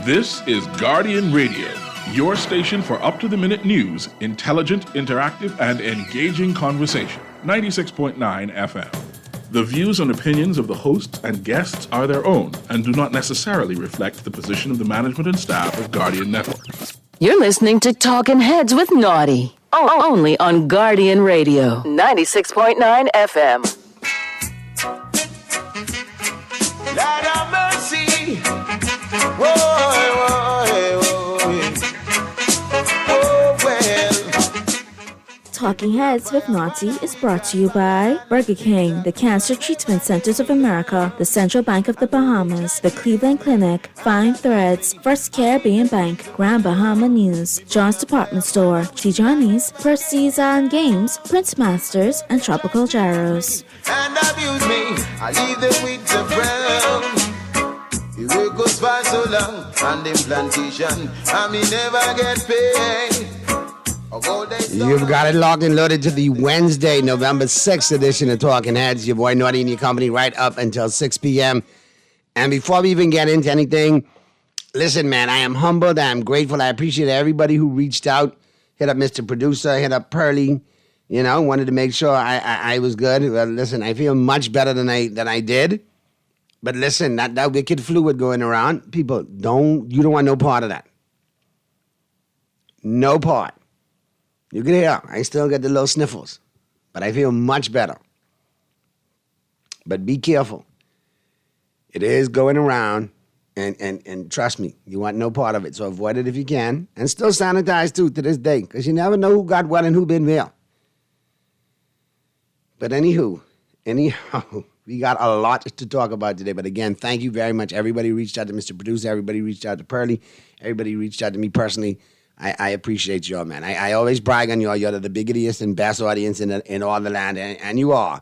This is Guardian Radio, your station for up-to-the-minute news, intelligent, interactive, and engaging conversation. 96.9 FM. The views and opinions of the hosts and guests are their own and do not necessarily reflect the position of the management and staff of Guardian Network. You're listening to Talking Heads with Naughty, only on Guardian Radio, 96.9 FM. Lord have mercy. Oh, well. Talking Heads with Naughty is brought to you by Burger King, the Cancer Treatment Centers of America, the Central Bank of the Bahamas, the Cleveland Clinic, Fine Threads, First Caribbean Bank, Grand Bahama News, John's Department Store, Tijuani's, Percy's and Games, Prince Masters, and Tropical Gyros. And abuse me, I leave them with the brown. The work goes by so long, and in plantation, I may never get paid. You've got it locked and loaded to the Wednesday, November 6th edition of Talking Heads. Your boy Naughty and your company right up until 6 p.m. And before we even get into anything, listen, man, I am humbled. I am grateful. I appreciate everybody who reached out. Hit up Mr. Producer, hit up Pearly. You know, wanted to make sure I was good. Well, listen, I feel much better than I did. But listen, that wicked fluid going around, people, you don't want no part of that. No part. You can hear, I still get the little sniffles, but I feel much better. But be careful. It is going around, and trust me, you want no part of it. So avoid it if you can, and still sanitize too to this day, because you never know who got what and who been where. But anyhow, we got a lot to talk about today. But again, thank you very much. Everybody reached out to Mr. Producer. Everybody reached out to Pearly. Everybody reached out to me personally. I appreciate y'all, man. I always brag on y'all. You're the biggest and best audience in all the land, and you are.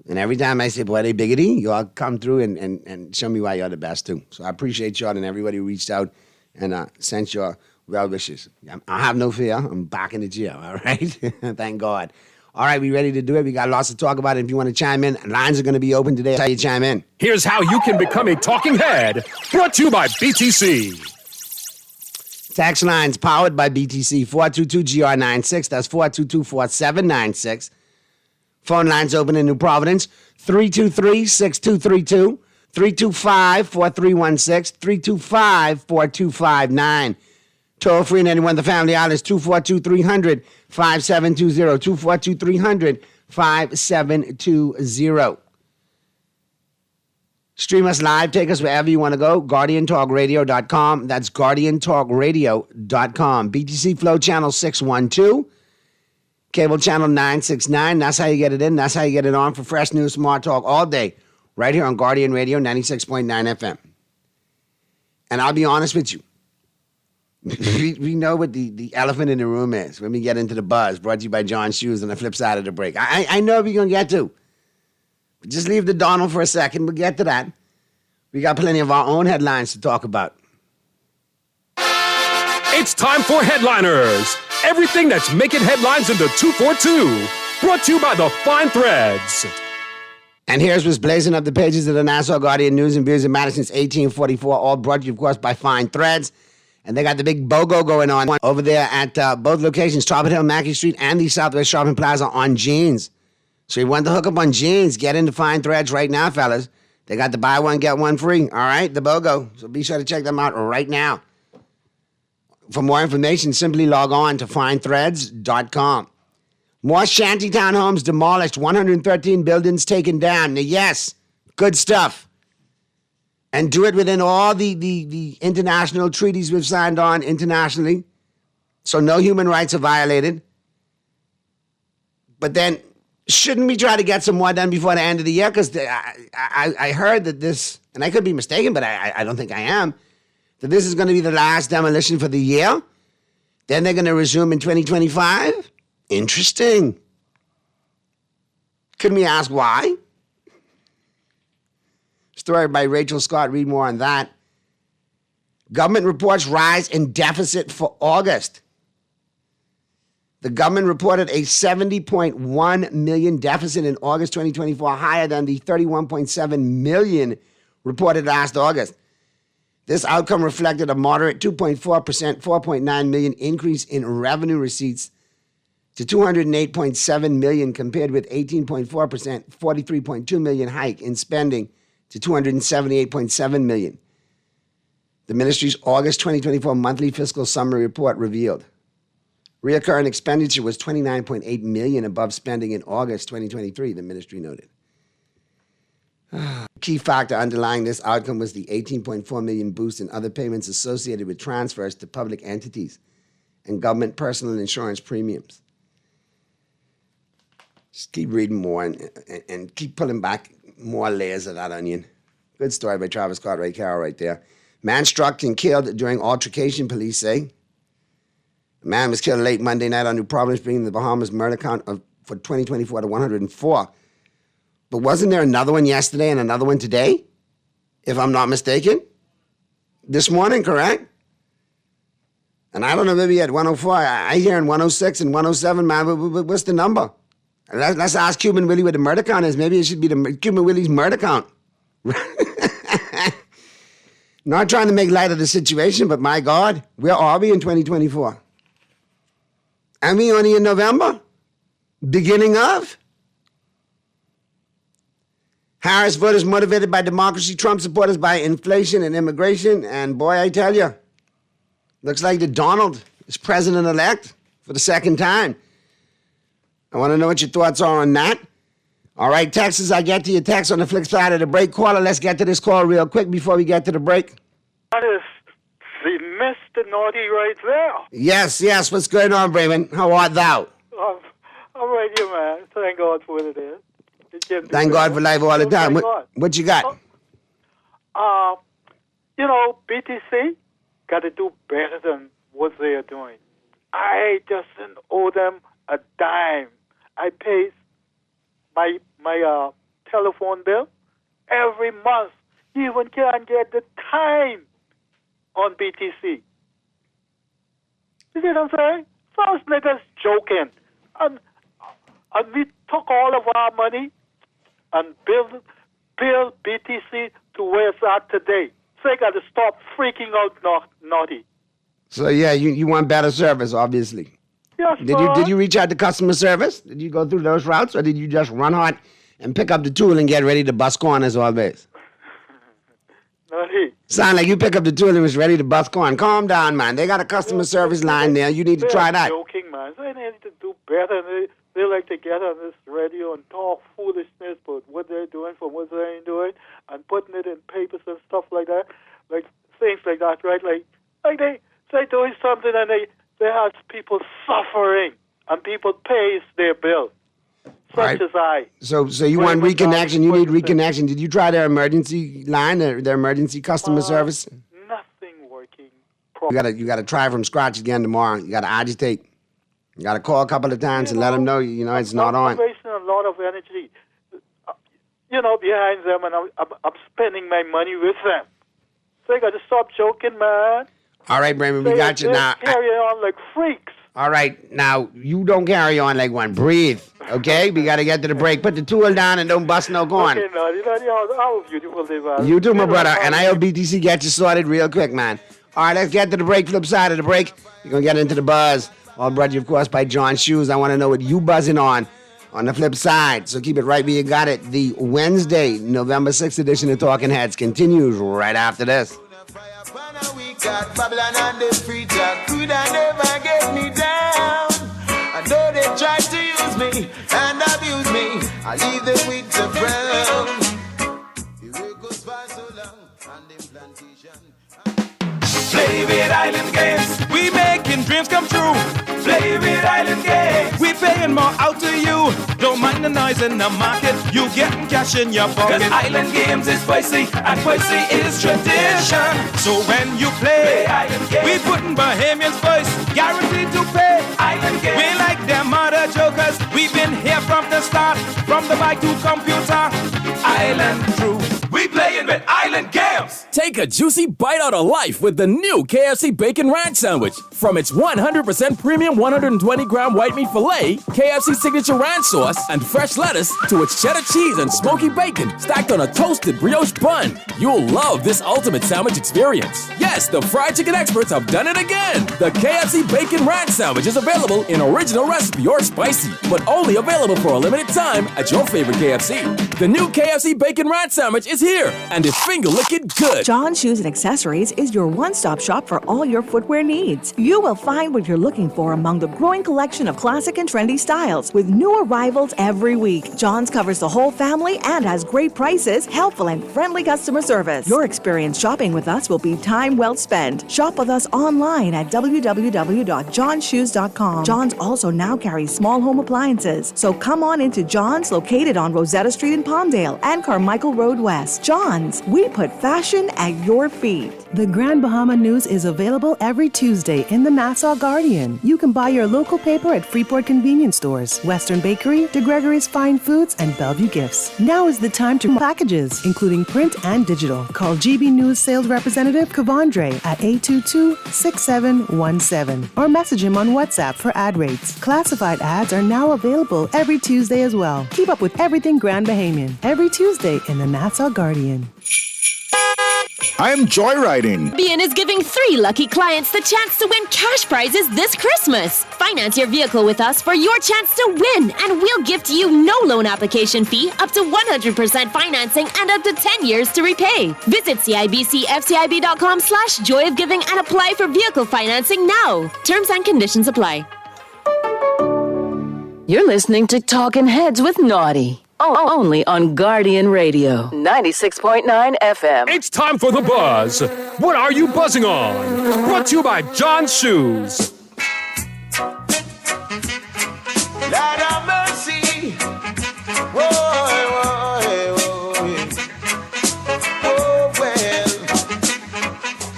And every time I say, boy, they biggity, y'all come through and show me why you're the best, too. So I appreciate y'all and everybody who reached out and sent your well wishes. I have no fear. I'm back in the gym, all right? Thank God. All right, we ready to do it? We got lots to talk about. If you want to chime in, lines are going to be open today. That's how you chime in. Here's how you can become a talking head. Brought to you by BTC. Tax lines powered by BTC, 422-GR96. That's 422-4796. Phone lines open in New Providence, 323-6232, 325-4316, 325-4259. Toll free in anyone of the Family Islands, 242-300-5720, 242-300-5720. Stream us live. Take us wherever you want to go. GuardianTalkRadio.com. That's GuardianTalkRadio.com. BTC Flow Channel 612. Cable Channel 969. That's how you get it in. That's how you get it on for fresh news, smart talk all day. Right here on Guardian Radio 96.9 FM. And I'll be honest with you. We know what the elephant in the room is when we get into the buzz. Brought to you by John Shoes on the flip side of the break. I know we're going to get to. Just leave the Donald for a second. We'll get to that. We got plenty of our own headlines to talk about. It's time for Headliners. Everything that's making headlines in the 242. Brought to you by the Fine Threads. And here's what's blazing up the pages of the Nassau Guardian News and Views in Madison since 1844. All brought to you, of course, by Fine Threads. And they got the big BOGO going on over there at both locations, Tarpon Hill, Mackey Street, and the Southwest Shopping Plaza on jeans. So you want to hook up on jeans, get into Fine Threads right now, fellas. They got the buy one, get one free. All right, the BOGO. So be sure to check them out right now. For more information, simply log on to finethreads.com. More shantytown homes demolished, 113 buildings taken down. Now, yes, good stuff. And do it within all the international treaties we've signed on internationally. So no human rights are violated. But then, shouldn't we try to get some more done before the end of the year? Because I heard that this, and I could be mistaken, but I don't think I am, that this is going to be the last demolition for the year. Then they're going to resume in 2025. Interesting. Couldn't we ask why? Story by Rachel Scott. Read more on that. Government reports rise in deficit for August. The government reported a $70.1 million deficit in August 2024, higher than the $31.7 million reported last August. This outcome reflected a moderate 2.4%, 4.9 million increase in revenue receipts to 208.7 million compared with 18.4%, 43.2 million hike in spending to 278.7 million. The ministry's August 2024 monthly fiscal summary report revealed. Recurring expenditure was 29.8 million above spending in August 2023, the ministry noted. Key factor underlying this outcome was the 18.4 million boost in other payments associated with transfers to public entities and government personal insurance premiums. Just keep reading more and keep pulling back more layers of that onion. Good story by Travis Cartwright Carroll right there. Man struck and killed during altercation, police say. A man was killed late Monday night on New Providence, bringing the Bahamas murder count for 2024 to 104. But wasn't there another one yesterday and another one today, if I'm not mistaken? This morning, correct? And I don't know, maybe at 104. I hear in 106 and 107, man. What's the number? Let's ask Cuban Willie what the murder count is. Maybe it should be the Cuban Willie's murder count. Not trying to make light of the situation, but my God, where are we in 2024? And we only in November? Beginning of? Harris voters motivated by democracy, Trump supporters by inflation and immigration. And boy, I tell you, looks like the Donald is president-elect for the second time. I want to know what your thoughts are on that. All right, Texas, I get to your text on the flip side of the break. Caller, let's get to this call real quick before we get to the break. That is the Mr. Naughty right there. Yes. What's going on, Braven? How art thou? I'm right here, man. Thank God for what it is. Thank God for life all the time. What you got? BTC got to do better than what they are doing. I just didn't owe them a dime. I pay my telephone bill every month. You even can't get the time on BTC. You see what I'm saying? Those niggas joking. And we took all of our money and build BTC to where it's at today. So they got to stop freaking out naughty. So, yeah, you want better service, obviously. Yes, Did you reach out to customer service? Did you go through those routes, or did you just run hot and pick up the tool and get ready to bust corn as always? Naughty. Sound like you pick up the tool and was ready to bust corn. Calm down, man. They got a customer service line there. You need to try that. They're joking, man. They need to do better. They like to get on this radio and talk foolishness about what they're doing for what they ain't doing and putting it in papers and stuff like that. Like things like that, right? Like they doing something and they have people suffering and people pays their bill. Such as I. So you want reconnection? You need reconnection. Did you try their emergency line, their emergency customer service? Nothing working You gotta try from scratch again tomorrow. You gotta agitate. You gotta call a couple of times and let them know it's not on. I'm wasting a lot of energy, behind them, and I'm spending my money with them. So you got to stop joking, man. All right, Brayman, we got you now. Carry on like freaks. All right, now you don't carry on like one. Breathe, okay? We got to get to the break. Put the tool down and don't bust no corn. Okay, how beautiful they were. You too, my brother. And I hope BTC gets you sorted real quick, man. All right, let's get to the break. Flip side of the break. We're going to get into the buzz. All brought to you, of course, by John Shoes. I want to know what you buzzing on the flip side. So keep it right where you got it. The Wednesday, November 6th edition of Talking Heads continues right after this. Got Babylon and the free talk could never get me down. I know they tried to use me and abuse me. I leave them with the frown. The way goes by so long and in plantation. Play with Island Games. We making dreams come true. Play with Island Games. We paying more out to you. Don't mind the noise in the market. You getting cash in your pocket. 'Cause Island Games is spicy and spicy is tradition. So when you play Island Games, we putting Bahamians first. Guaranteed to pay. Island Games. We like them other jokers. We've been here from the start. From the bike to computer. Island crew. We playing with Island Games. Take a juicy bite out of life with the new KFC Bacon Ranch Sandwich. From its 100% premium 120-gram white meat filet, KFC signature ranch sauce, and fresh lettuce, to its cheddar cheese and smoky bacon stacked on a toasted brioche bun. You'll love this ultimate sandwich experience. Yes, the fried chicken experts have done it again. The KFC Bacon Ranch Sandwich is available in original recipe or spicy, but only available for a limited time at your favorite KFC. The new KFC Bacon Ranch Sandwich is here, and it's finger-licking good. John Shoes and Accessories is your one-stop shop for all your footwear needs. You will find what you're looking for among the growing collection of classic and trendy styles with new arrivals every week. John's covers the whole family and has great prices, helpful and friendly customer service. Your experience shopping with us will be time well spent. Shop with us online at www.johnshoes.com. John's also now carries small home appliances, so come on into John's, located on Rosetta Street in Palmdale and Carmichael Road West. John's, we put fashion at your feet. The Grand Bahama News is available every Tuesday in the Nassau Guardian. You can buy your local paper at Freeport Convenience Stores, Western Bakery, De Gregory's Fine Foods, and Bellevue Gifts. Now is the time to packages, including print and digital. Call GB News sales representative Kavandre at 822-6717 or message him on WhatsApp for ad rates. Classified ads are now available every Tuesday as well. Keep up with everything Grand Bahamian every Tuesday in the Nassau Guardian. I'm joyriding. BN is giving 3 lucky clients the chance to win cash prizes this Christmas. Finance your vehicle with us for your chance to win, and we'll gift you no loan application fee, up to 100% financing, and up to 10 years to repay. Visit CIBCFCIB.com/joyofgiving and apply for vehicle financing now. Terms and conditions apply. You're listening to Talking Heads with Naughty. Only on Guardian Radio, 96.9 FM. It's time for The Buzz. What are you buzzing on? Brought to you by John's Shoes. Lord have mercy. Whoa, whoa, well.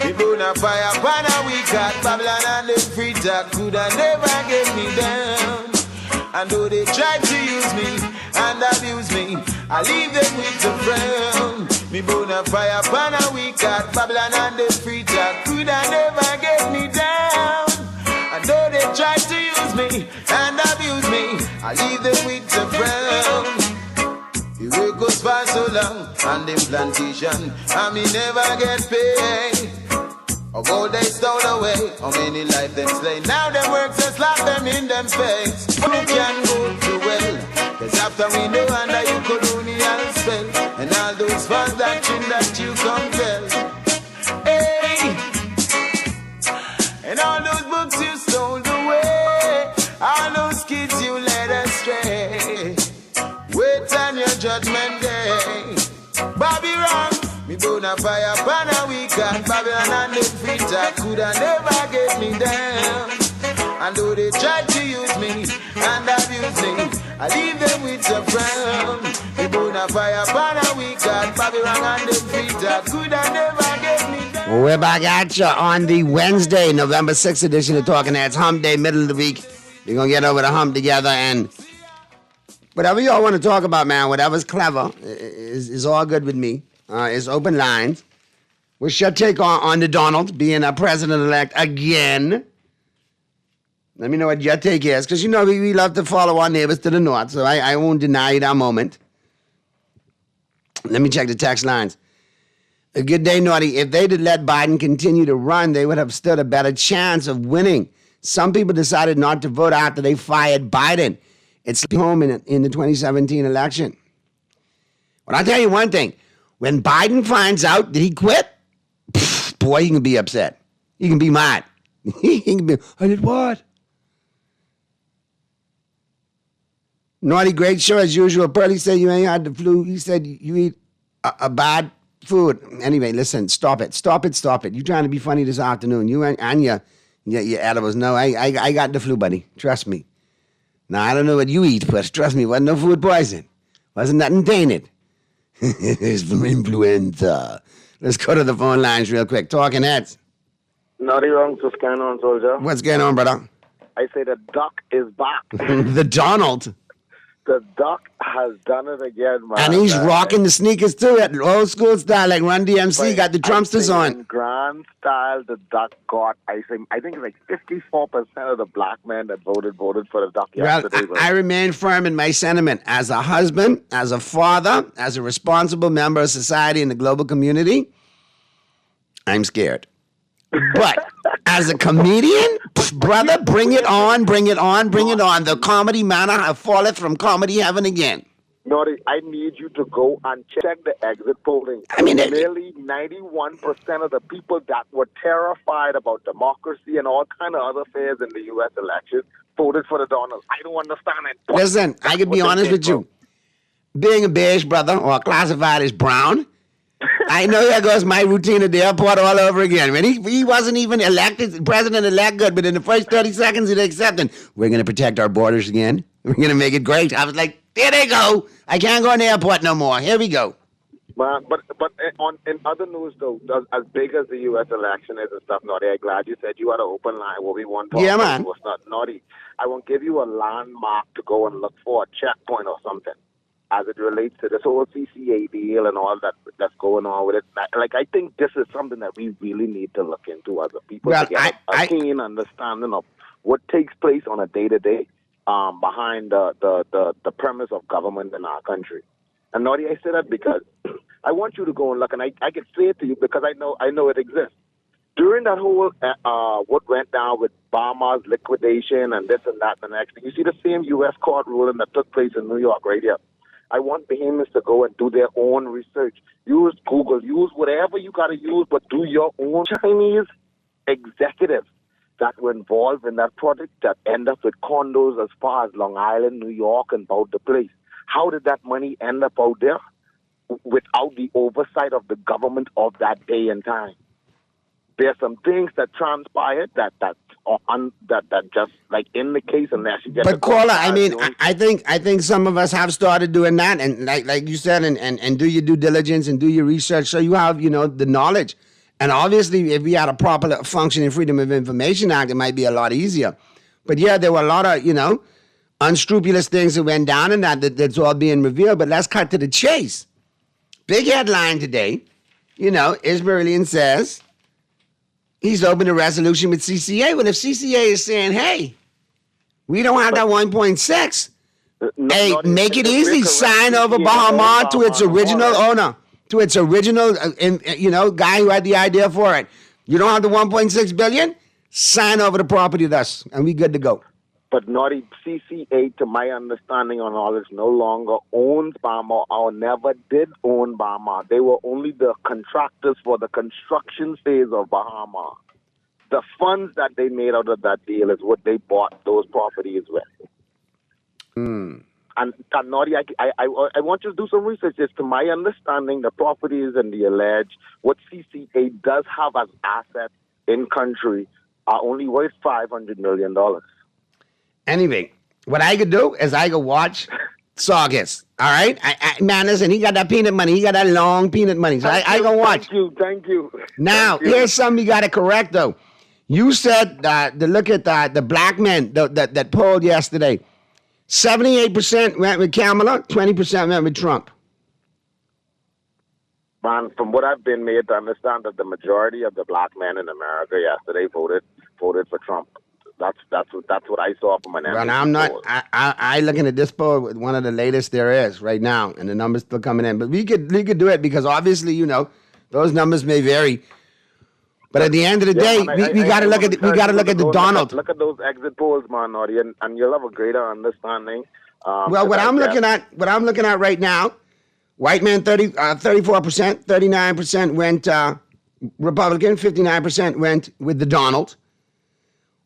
We burn a fire, pana we got Babylon and the free talk coulda never get me down. And though they try to use me and abuse me, I leave them with the frown. Me burn a fire, pan a week at Babylon and the free talk coulda never get me down. And though they try to use me and abuse me, I leave them with the frown. The work goes for so long on them plantation, and me never get paid. Of all they stole away, how many life them slay. Now them works and slap them in them face. Who can go too well? Cause after we know under you colonial spell, and all those false doctrine that you compel. Hey, and all those books you stole away, all those kids you led astray. Wait on your judgment day. Bobby wrong. Me burn a fire, pan a week and Babylon and the free talk coulda never get me down. And though they try to use me and abuse me, I leave them with a frown. Me burn a fire, pan a week and Babylon and the free talk coulda never get me down. Well, we're back at you on the Wednesday, November 6th edition of Talking Heads. Hump Day, middle of the week. We're going to get over the hump together, and whatever y'all want to talk about, man, whatever's clever is all good with me. It's open lines. What's your take on the Donald being a president-elect again? Let me know what your take is, because you know we love to follow our neighbors to the north, so I won't deny you that moment. Let me check the text lines. A good day, Naughty. If they'd let Biden continue to run, they would have stood a better chance of winning. Some people decided not to vote after they fired Biden. It's home in the 2017 election. But I'll tell you one thing. When Biden finds out that he quit, boy, he can be upset. He can be mad. He can be, I did what? Naughty, great show as usual. Pearlie said you ain't had the flu. He said you eat a bad food. Anyway, listen, stop it. You're trying to be funny this afternoon. You and your edibles. No, I got the flu, buddy. Trust me. Now, I don't know what you eat, but trust me, wasn't no food poison. Wasn't nothing tainted. It's from influenza. Let's go to the phone lines real quick. Talking Heads. Naughty wrong, what's going on, soldier? What's going on, brother? I say the duck is back. The Donald. The Duck has done it again, man. And he's rocking the sneakers too, at old school style, like Run DMC, got the Trumpsters on. In grand style, the Duck got, I think it's like 54% of the black men that voted for the Duck yesterday. Well, I remain firm in my sentiment. As a husband, as a father, as a responsible member of society in the global community, I'm scared. But as a comedian, brother, bring it on, bring it on, bring it on. The comedy manna falleth from comedy heaven again. Naughty, I need you to go and check the exit polling. I mean, nearly 91% of the people that were terrified about democracy and all kind of other affairs in the U.S. election voted for the Donald. I don't understand it. Listen, I can be honest with you. Being a beige brother or classified as brown, I know there goes my routine at the airport all over again. When he wasn't even elected, president-elect good, but in the first 30 seconds of accepting, we're going to protect our borders again. We're going to make it great. I was like, there they go. I can't go in the airport no more. Here we go. But in other news, though, as big as the U.S. election is and stuff, Naughty, I'm glad you said you had an open line where we want to talk about what's not Naughty. I won't give you a landmark to go and look for, a checkpoint or something, as it relates to this whole CCA deal and all that's going on with it. Like, I think this is something that we really need to look into as a people to get a keen understanding of what takes place on a day-to-day behind the premise of government in our country. And Naughty, I say that because I want you to go and look, and I can say it to you because I know it exists. During that whole what went down with Bahamas liquidation and this and that and the next thing, you see the same U.S. court ruling that took place in New York right here. I want Bahamians to go and do their own research. Use Google, use whatever you got to use, but do your own. Chinese executives that were involved in that project that end up with condos as far as Long Island, New York, and about the place. How did that money end up out there without the oversight of the government of that day and time? There's some things that transpired that just like in the case, unless you get. But caller, I mean, I think some of us have started doing that, and like you said, and do your due diligence and do your research, so you have the knowledge. And obviously, if we had a proper functioning Freedom of Information Act, it might be a lot easier. But yeah, there were a lot of unscrupulous things that went down, and that's all being revealed. But let's cut to the chase. Big headline today. Ismailian says he's opened a resolution with CCA. Well, if CCA is saying, hey, we don't have that 1.6, hey, make it easy. Sign over Bahama to its original owner, to its original, guy who had the idea for it. You don't have the 1.6 billion? Sign over the property to us, and we good to go. But Naughty, CCA, to my understanding on all this, no longer owns Bahama or never did own Bahama. They were only the contractors for the construction phase of Bahama. The funds that they made out of that deal is what they bought those properties with. And Naughty, I want you to do some research. As to my understanding, the properties and the alleged, what CCA does have as assets in country are only worth $500 million. Anyway, what I could do is I could watch Saugus. All right? Man, listen, he got that peanut money. He got that long peanut money. So I can watch. Thank you. Now, here's something you got to correct, though. You said to look at the black men that polled yesterday. 78% went with Kamala, 20% went with Trump. Man, from what I've been made to understand, that the majority of the black men in America yesterday voted for Trump. That's what I saw from an. Well, I'm not. I looking at this poll with one of the latest there is right now, and the numbers still coming in. But we could do it because obviously those numbers may vary. But at the end of the day, we got to look at the Donald. Look at those exit polls, man, Naughty, and you'll have a greater understanding. Well, what I'm looking at right now, white men 34%, 39% went Republican, 59% went with the Donald.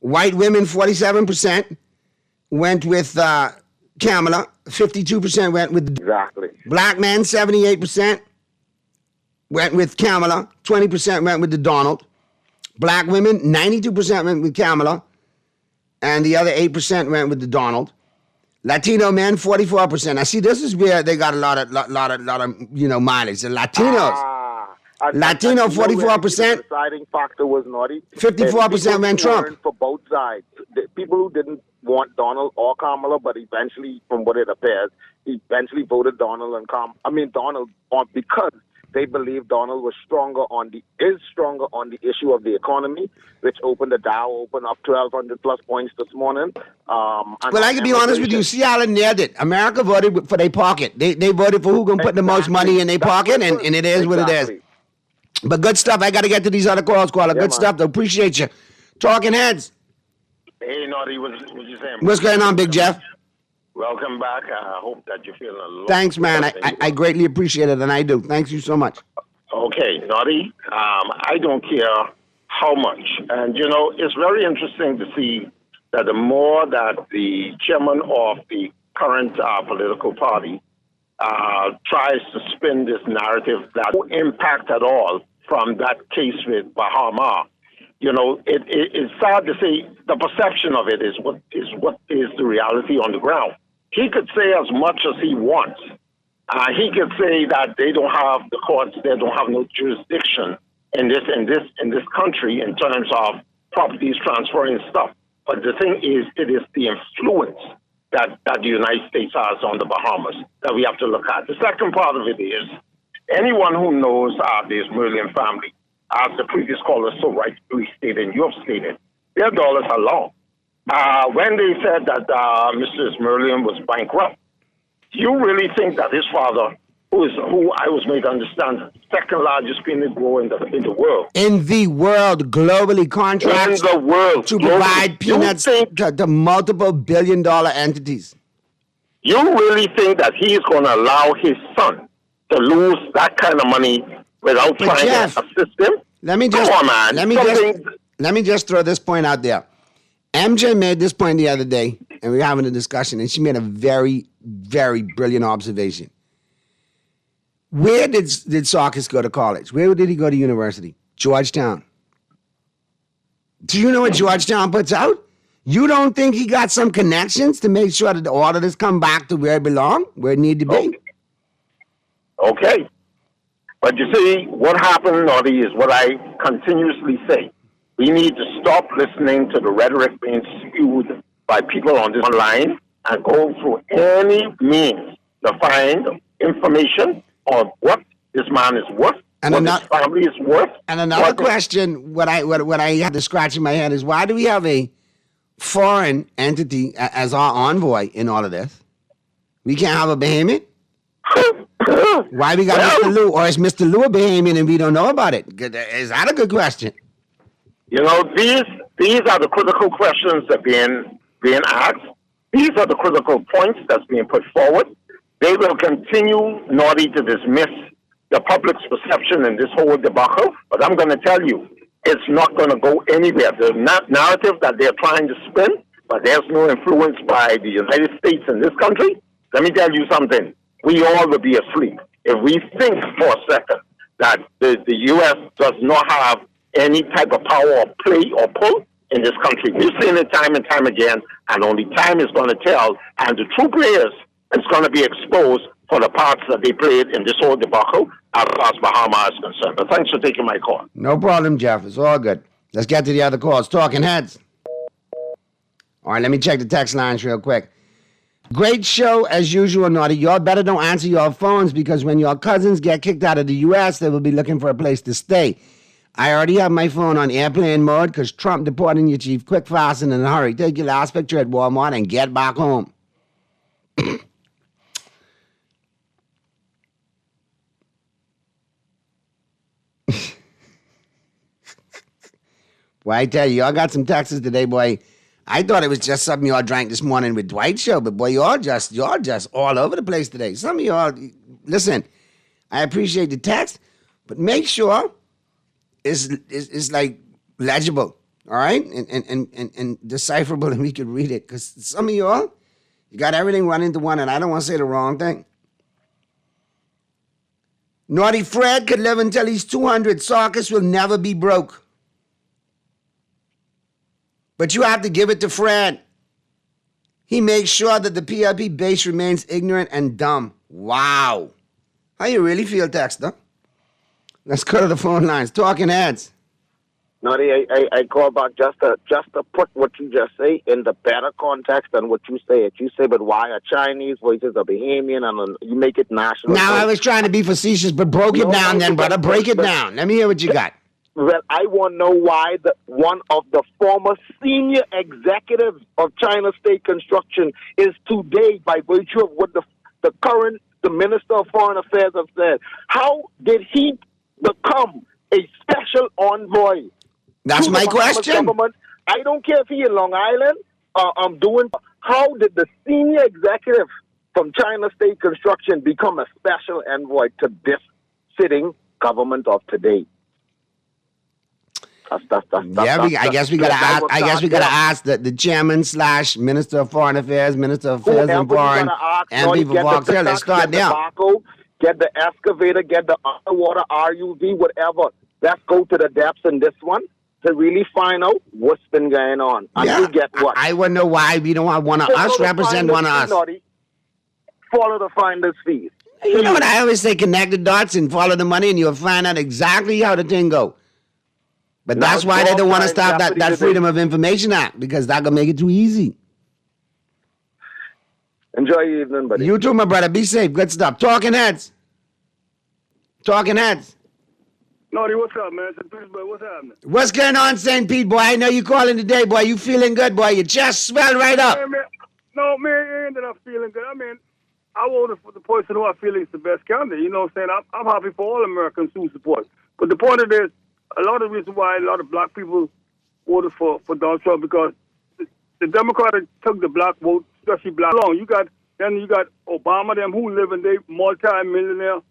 White women, 47% went with Kamala. 52% went with exactly. Black men, 78% went with Kamala. 20% went with the Donald. Black women, 92% went with Kamala, and the other 8% went with the Donald. Latino men, 44%. Now, see, this is where they got a lot of mileage. The Latinos. Latino, 44%. The deciding factor was Naughty. 54% went Trump. For both sides. The people who didn't want Donald or Kamala, but eventually, from what it appears, eventually voted Donald on because they believe Donald is stronger on the issue of the economy, which opened the Dow up 1,200 plus points this morning. Well, I can be honest with you. Seattle nailed it. America voted for their pocket. They voted for who can put the most money in their pocket, and it is what it is. But good stuff. I got to get to these other calls, Caller. Good stuff. Appreciate you. Talking Heads. Hey, Naughty, what you saying? What's going on, Big Jeff? Welcome back. I hope that you're feeling a lot. Thanks, man. I greatly appreciate it, and I do. Thanks you so much. Okay, Naughty, I don't care how much. And, it's very interesting to see that the more that the chairman of the current political party tries to spin this narrative that no impact at all from that case with Bahama, it's sad to say the perception of it is what is the reality on the ground. He could say as much as he wants. He could say that they don't have the courts, they don't have no jurisdiction in this country in terms of properties transferring stuff. But the thing is, it is the influence that the United States has on the Bahamas that we have to look at. The second part of it is anyone who knows the Merlion family, as the previous caller so rightfully stated, and you have stated, their dollars are long. When they said that Mr. Merlion was bankrupt, do you really think that his father, who I was made to understand, second largest peanut grower in the world? In the world, globally contracts in the world, to provide peanuts to multiple billion-dollar entities. You really think that he is going to allow his son to lose that kind of money without trying to assist him? Let me just throw this point out there. MJ made this point the other day, and we were having a discussion, and she made a very, very brilliant observation. Where did Sarkis go to college? Where did he go to university? Georgetown. Do you know what Georgetown puts out? You don't think he got some connections to make sure that the auditors come back to where it belongs, where it need to be? Okay. But you see, what happened, Naughty, is what I continuously say. We need to stop listening to the rhetoric being spewed by people on this online and go through any means to find information on what this man is worth, and what his family is worth. And another question, what I have to scratch in my head is, why do we have a foreign entity as our envoy in all of this? We can't have a Bahamian? Why we got Mr. Lou? Or is Mr. Lou a Bahamian and we don't know about it? Is that a good question? These are the critical questions that are being asked. These are the critical points that's being put forward. They will continue, Naughty, to dismiss the public's perception in this whole debacle. But I'm going to tell you, it's not going to go anywhere. The narrative that they're trying to spin, but there's no influence by the United States in this country. Let me tell you something. We all will be asleep if we think for a second that the U.S. does not have any type of power or play or pull in this country. We've seen it time and time again, and only time is going to tell. And the true players is going to be exposed for the parts that they played in this whole debacle as far as Bahama is concerned. But thanks for taking my call. No problem, Jeff. It's all good. Let's get to the other calls. Talking Heads. All right, let me check the text lines real quick. Great show as usual, Naughty. Y'all better don't answer your phones because when your cousins get kicked out of the U.S., they will be looking for a place to stay. I already have my phone on airplane mode because Trump deporting you, Chief. Quick, fast, and in a hurry. Take your last picture at Walmart and get back home. Boy, I tell you, y'all got some texts today, boy. I thought it was just something y'all drank this morning with Dwight show, but boy, y'all just all over the place today. Some of y'all, listen, I appreciate the text, but make sure it's like legible, all right, and decipherable, and we could read it. Because some of y'all, you got everything run into one, and I don't want to say the wrong thing. Naughty Fred could live until he's 200. Sarkis will never be broke. But you have to give it to Fred. He makes sure that the PLP base remains ignorant and dumb. Wow. How you really feel, Texter? Let's go to the phone lines. Talking Heads. Noddy, I call back just to put what you just say in the better context than what you say. You say, but why are Chinese voices a Bahamian and you make it national? Now, I was trying to be facetious, but broke it down then, brother. Break it down. Let me hear what you got. Well, I want to know why one of the former senior executives of China State Construction is today, by virtue of what the current Minister of Foreign Affairs have said. How did he become a special envoy? That's my question. Government? I don't care if he in Long Island. How did the senior executive from China State Construction become a special envoy to this sitting government of today? I guess we gotta ask the chairman / Minister of Foreign Affairs, Minister of Affairs and Foreign, and people Fox Hill. Let's start there. Get the excavator, get the underwater RUV, whatever. Let's go to the depths in this one to really find out what's been going on. And you get what? I want to know why we don't want one of us represent one of us. Follow the finder's fees. You know what I always say? Connect the dots and follow the money, and you'll find out exactly how the thing go. But that's why they don't want to stop that Freedom of Information Act, because that gonna make it too easy. Enjoy your evening, buddy. You too, my brother. Be safe. Good stuff. Talking Heads. Talking Heads. Noddy, what's up, man? What's happening? What's going on, St. Pete, boy? I know you calling today, boy. You feeling good, boy? Your chest swell right up. Man, no, man, it ended up feeling good. I mean, I voted for the person who I feel is the best candidate. You know what I'm saying? I'm happy for all Americans who support. But the point of this, a lot of the reason why a lot of black people voted for Donald Trump, because the Democrats took the black vote, especially black. You got Obama, them who live in their multi-millionaire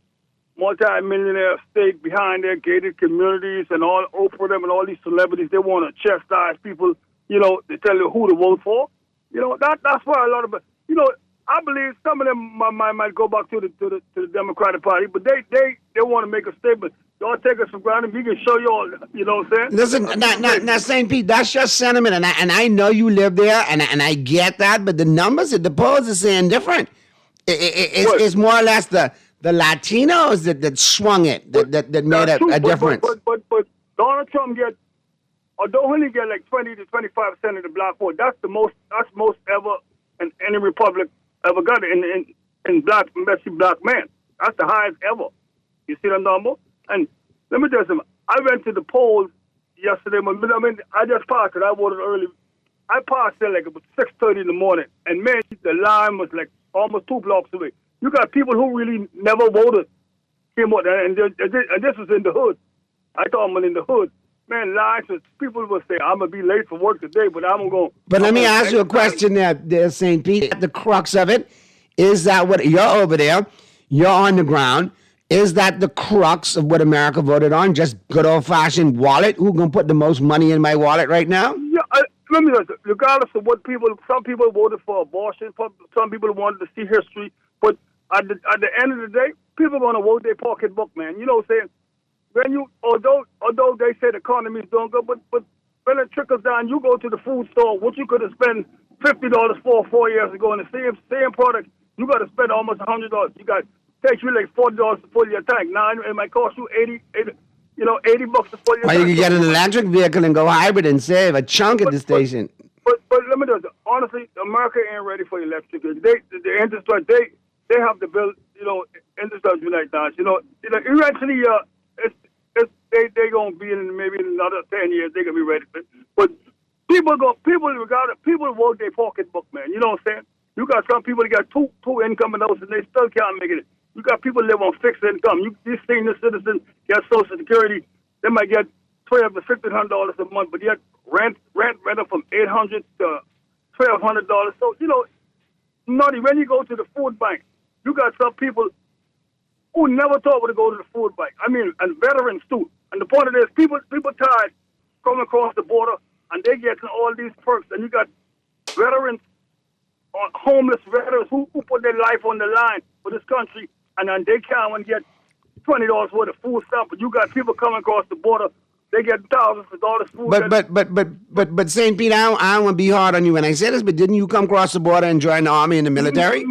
state behind their gated communities, and all Oprah them and all these celebrities. They want to chastise people. You know, they tell you who to vote for. You know, that's why a lot of, you know, I believe some of them might go back to the Democratic Party, but they want to make a statement. Don't take us for granted. We can show you all. You know what I'm saying? Listen, now, St. Pete, that's your sentiment, and I know you live there, and I get that. But the numbers at the polls are saying different. It's more or less the Latinos that swung it, that made a difference. But Donald Trump although he get like 20 to 25% of the black vote, that's most ever in any republic ever got in black, especially black men. That's the highest ever. You see that number? And let me tell you something. I went to the polls yesterday. I mean, I just passed it. I voted early. I passed there like about 6:30 in the morning. And, man, the line was like almost 2 blocks away. You got people who really never voted came out there, and this was in the hood. I thought I'm in the hood. Man, lines, people will say, I'm going to be late for work today, but I'm going to... But let me ask you a question there, St. Pete. The crux of it, is that what... You're over there. You're on the ground. Is that the crux of what America voted on? Just good old-fashioned wallet? Who's going to put the most money in my wallet right now? Yeah, let me say, regardless of what some people voted for abortion, some people wanted to see history, but at the end of the day, people are going to vote their pocketbook, man. You know what I'm saying? Although they say the economy is doing good, but when it trickles down, you go to the food store, what you could have spent $50 for 4 years ago, and the same product, you got to spend almost $100. You got takes you like $40 to fill your tank. Now it might cost you $80 to fill your tank. Or you can get an electric vehicle and go hybrid and save a chunk at the station. But let me tell you, honestly, America ain't ready for electric. The industry, they have to build, industries like that. Eventually, they gonna be in maybe in another 10 years. They gonna be ready for it. But people vote their pocketbook, man. You know what I'm saying? You got some people that got two income and those, and they still can't make it. You got people live on fixed income. These senior citizens get Social Security. They might get $1,200 to $1,500 a month, but yet rent up from $800 to $1,200. So Noddy, when you go to the food bank, you got some people who never thought would go to the food bank. I mean, and veterans too. And the point of this, people tired coming across the border, and they get all these perks. And you got veterans, homeless veterans who put their life on the line for this country, and then they can't get $20 worth of food stuff. But you got people coming across the border, they get thousands of dollars food. But St. Pete, I don't want to be hard on you when I say this, but didn't you come across the border and join the army and the military?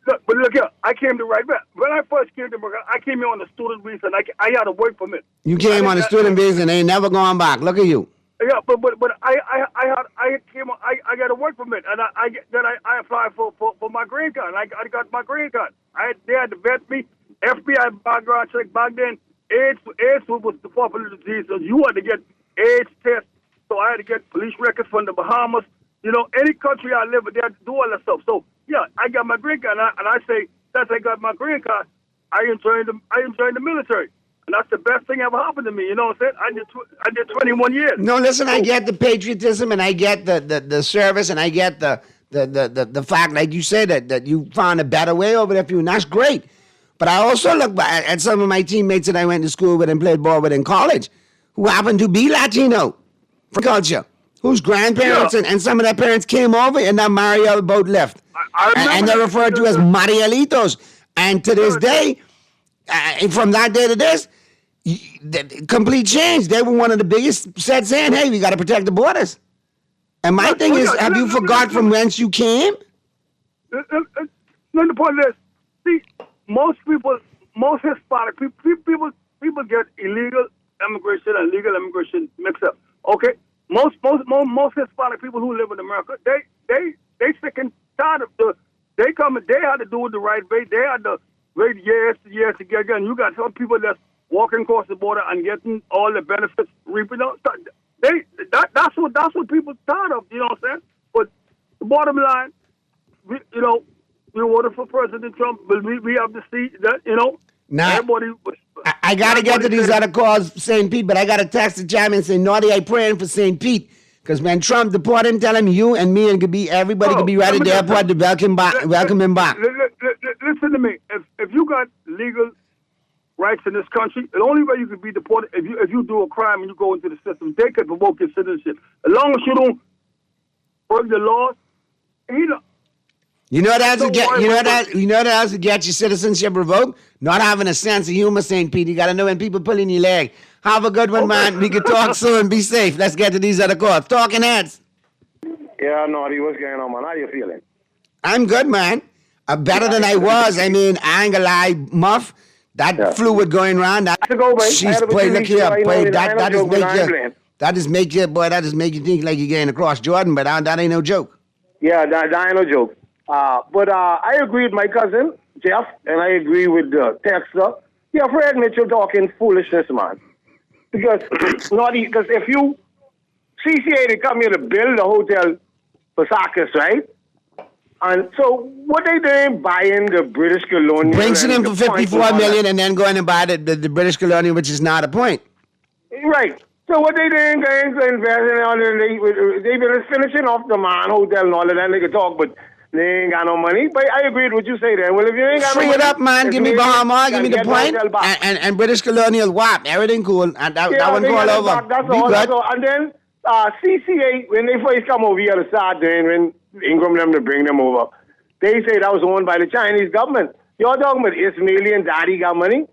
But look here, I came to right back. When I first came to America, I came here on a student visa, and I had a work permit. You came on a student visa and ain't never gone back. Look at you. Yeah, but I got a work permit, and I applied for my green card, and I got my green card. They had to vet me, FBI background check back then. AIDS was the popular disease, so you had to get AIDS test. So I had to get police records from the Bahamas. You know, any country I live in, they had to do all that stuff. So yeah, I got my green card, and I say since I got my green card, I enjoyed the military. And that's the best thing ever happened to me. You know what I'm saying? I did 21 years. No, listen, I get the patriotism and I get the service and I get the fact, like you said, that you found a better way over there for you, and that's great. But I also look back at some of my teammates that I went to school with and played ball with in college who happened to be Latino for culture, whose grandparents and some of their parents came over and now Mariel both left. And they're referred to as Marielitos. And to this day, from that day to this, complete change. They were one of the biggest set saying, hey, we got to protect the borders. And my thing is, have you forgot from whence you came? The point is, see, most Hispanic people get illegal immigration and legal immigration mixed up. Okay? Most Hispanic people who live in America, they sick and tired of they had to do it the right way. They had to wait years to get again. You got some people that's walking across the border and getting all the benefits, reaping. That's what people tired of. You know what I'm saying? But the bottom line, we voted for President Trump, but we have to see that everybody. I gotta get to these other calls, St. Pete, but I gotta text the chairman and say, Naughty, I praying for St. Pete. Because when Trump deported him, tell him you and me and everybody could be right at the airport to welcome him back. Listen to me. If you got legal rights in this country, the only way you could be deported if you do a crime and you go into the system, they could revoke your citizenship. As long as you don't break the laws, You know what else to get your citizenship revoked? Not having a sense of humor, St. Pete. You got to know when people pulling your leg. Have a good one, man. We can talk soon. Be safe. Let's get to these other calls. Talking heads. Yeah, Naughty, what's going on, man? How you feeling? I'm good, man. Better than I was. I mean, I ain't gonna lie, Muff. That fluid going around. She's boy, look here, boy. That just make you think like you're getting across Jordan, but that ain't no joke. Yeah, that ain't no joke. But I agree with my cousin, Jeff, and I agree with Texter. Yeah, Fred Mitchell talking foolishness, man. Because if you CCA, they come here to build a hotel for Sarkis, right? And so what they doing buying the British Colonial? Brings it in for $54 million and then going and buy the British Colonial, which is not a point. Right. So what they doing, going to invest in all they've been finishing off the Man Hotel and all of that. They can talk, but they ain't got no money. But I agree with what you say there. Well, if you ain't got free no money, it up, man. Give me Bahama, give me the point. And British Colonial WAP. Everything cool. And that one call over. That's all. And then CCA, when they first come over here to start doing, when Ingram them to bring them over, they say that was owned by the Chinese government. You're talking about Ismaili and Daddy got money?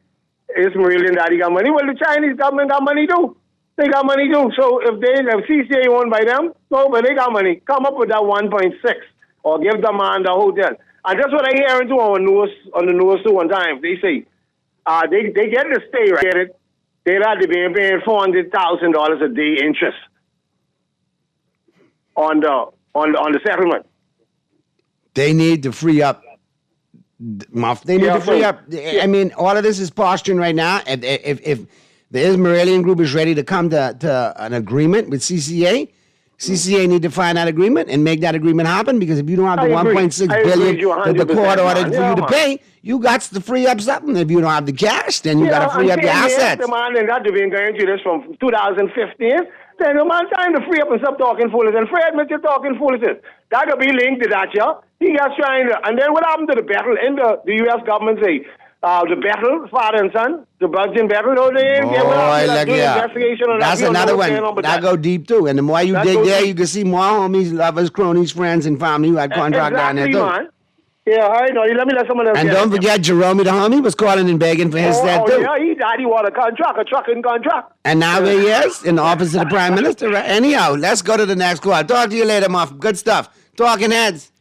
Ismaili and Daddy got money? Well, the Chinese government got money too. They got money too. So if CCA owned by them, no, but they got money. Come up with that 1.6 or give the man the hotel. And that's what I hear into on the news too one time. They say they get to stay right. They'd have to be paying $400,000 a day interest on the settlement. They need to free up. Muff. They need to free up. I mean, all of this is posturing right now. If the Ismailian group is ready to come to an agreement with CCA, CCA need to find that agreement and make that agreement happen, because if you don't have the $1.6 billion that the court ordered for you to pay, you got to free up something. If you don't have the cash, then you got to free up your assets. The man and that they've been going through this from 2015. Then the man trying to free up and stop talking foolishness. And Fred Mitchell talking foolishness. That'll be linked to that, yeah? He got trying to, and then what happened to the battle in the U.S. government say, the battle, father and son, the Belgian battle, investigation on that's another one. That go deep too. And the more you dig there, you can see more homies, lovers, cronies, friends, and family who had contract down there too. Man. Yeah, I know. Let me let someone else. And don't forget, Jerome the homie was calling and begging for his set too. Yeah, he died. He wanted a trucking contract. And now he is in the office of the Prime Minister. Right? Anyhow, let's go to the next call. Talk to you later, Muff. Good stuff. Talking heads.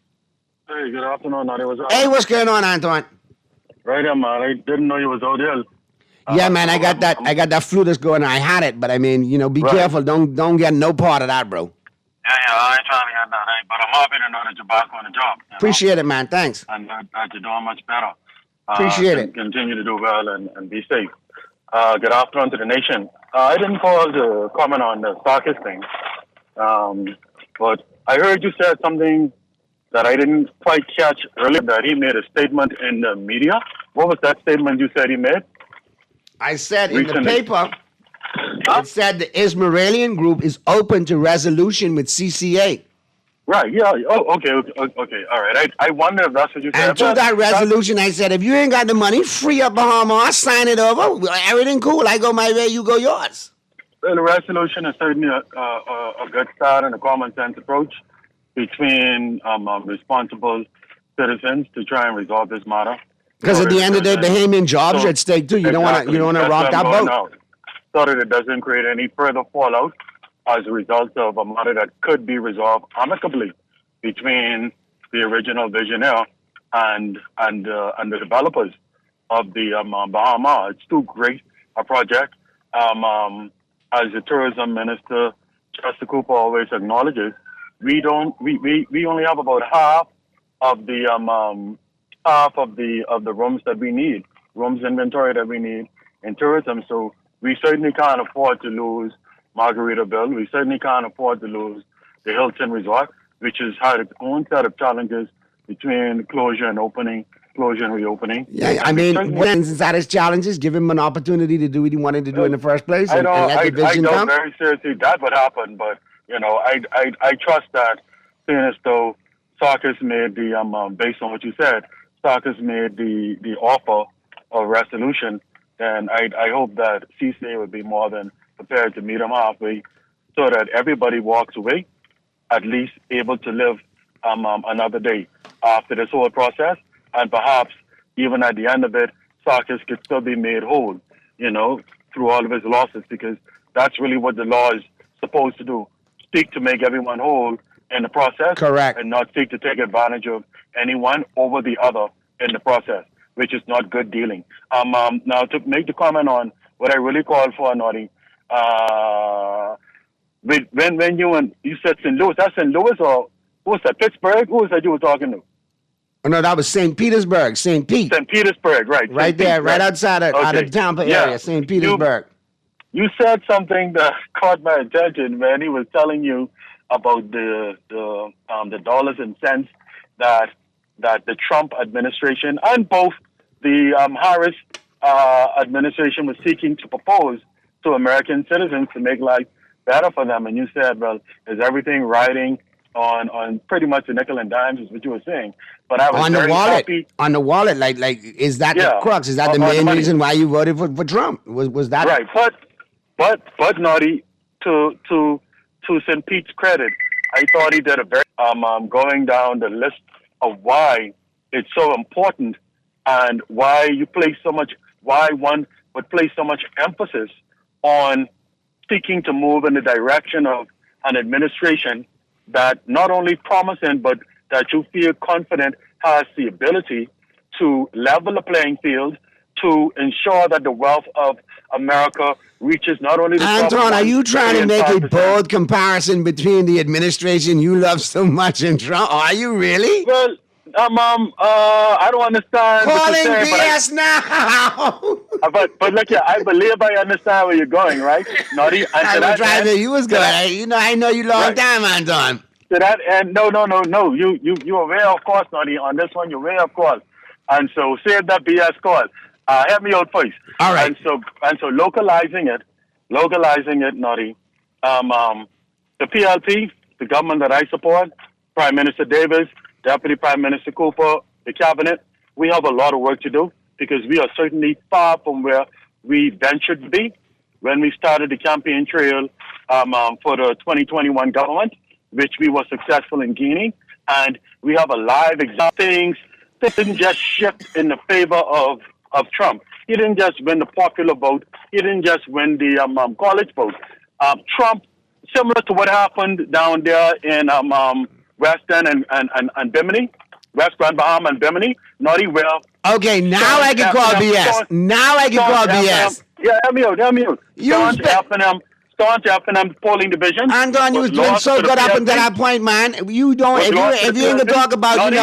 Hey, good afternoon, Noddy. Hey, what's going on, Antoine? Right here, man. I didn't know you was out there. Yeah, man, I got that flu that's going on. I had it, but I mean, be careful. Don't get no part of that, bro. Yeah, I ain't trying to get that, but I'm happy to know that you're back on the job. Appreciate it, man. Thanks. And that you're doing much better. Appreciate it. Continue to do well and be safe. Good afternoon to the nation. I didn't call to comment on the Sarkis thing, but I heard you said something that I didn't quite catch earlier, that he made a statement in the media. What was that statement you said he made? I said in the paper, it said the Ismailian group is open to resolution with CCA. Right, yeah. Oh, okay, all right. I wonder if that's what you said. And to that resolution, I said, if you ain't got the money, free up Bahamas, sign it over. Everything cool. I go my way, you go yours. Well, the resolution is certainly a good start and a common sense approach between responsible citizens to try and resolve this matter. Because at the end of the day, Bahamian jobs are at stake too. You don't want to rock that boat. So that it doesn't create any further fallout as a result of a matter that could be resolved amicably between the original visionaire and the developers of the Bahamas. It's too great a project. As the tourism minister, Chester Cooper, always acknowledges, we only have about half of the rooms that we need, rooms inventory that we need in tourism. So we certainly can't afford to lose Margaritaville. We certainly can't afford to lose the Hilton Resort, which has had its own set of challenges between closure and opening, closure and reopening. Yeah, I mean, inside his challenges, give him an opportunity to do what he wanted to do in the first place, and let the vision come. I know very seriously that would happen, but I trust that, seeing as though Sarkis made the based on what you said, Sarkis made the offer of resolution, then I hope that CCA would be more than prepared to meet him halfway, so that everybody walks away at least able to live another day after this whole process, and perhaps even at the end of it, Sarkis could still be made whole, through all of his losses, because that's really what the law is supposed to do: seek to make everyone whole in the process, correct, and not seek to take advantage of anyone over the other in the process, which is not good dealing. Now, to make the comment on what I really called for, Noddy, when you said St. Louis, that's St. Louis, or who was that, Pittsburgh? Who was that you were talking to? Oh, no, that was St. Petersburg, St. Pete. St. Petersburg, right. Right there, right outside of the Tampa area, St. Petersburg. You said something that caught my attention, man. He was telling you about the dollars and cents that the Trump administration and both the Harris administration was seeking to propose to American citizens to make life better for them. And you said, well, is everything riding on pretty much the nickel and dimes, is what you were saying. But I was on very the wallet, happy. On the wallet, like is that the crux? Is that the main reason why you voted for Trump? Was that right? But Noddy, to St. Pete's credit, I thought he did a very going down the list of why it's so important and why one would place so much emphasis on seeking to move in the direction of an administration that not only promising, but that you feel confident has the ability to level the playing field, to ensure that the wealth of America reaches not only the Anton, are you trying to make a bold comparison between the administration you love so much and Trump? Are you really? Well, I don't understand. Calling BS now. But look here, I believe I understand where you're going, right? Noddy, I was trying to. You was good. I know you long time, Anton. To that end, no. You are way off course, Noddy. On this one, you're way off course. And so save that BS call. Help me out first. All right. And so localizing it, Noddy. The PLP, the government that I support, Prime Minister Davis, Deputy Prime Minister Cooper, the cabinet, we have a lot of work to do because we are certainly far from where we ventured to be when we started the campaign trail for the 2021 government, which we were successful in gaining. And we have a live example. Things didn't just shift in the favor of Trump. He didn't just win the popular vote. He didn't just win the college vote. Trump, similar to what happened down there in West End and Bimini, West Grand Bahama and Bimini, Naughty well. Okay, now I can call BS. Now I can call BS. Yeah, help me out. Staunch F&M polling division. Anton, you was doing so good up until that point, man. You don't, if you ain't gonna talk about,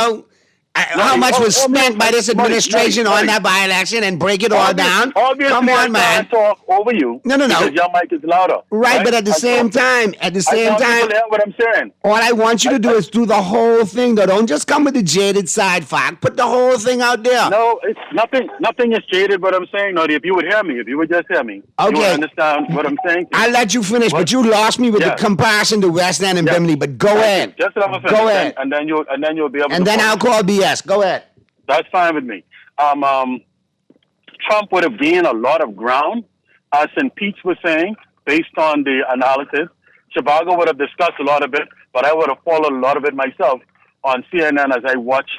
how much was spent by this administration on that by-election and break it all down. Come on, man. Talk over you. No. Because your mic is louder. Right, but at the same time, I want people to hear what I'm saying. All I want you to do is do the whole thing, though. Don't just come with the jaded side fact. Put the whole thing out there. No, it's nothing. Nothing is jaded. What I'm saying, Naughty. If you would hear me, if you would just hear me, you would understand what I'm saying. I'll let you finish, but you lost me with the comparison to West End and Bimini. But go ahead. Just let me finish. Go ahead. And then you'll be able. And then I'll call BS. Go ahead. That's fine with me. Trump would have gained a lot of ground, as St. Pete's was saying, based on the analysis. Chicago would have discussed a lot of it, but I would have followed a lot of it myself on CNN as I watched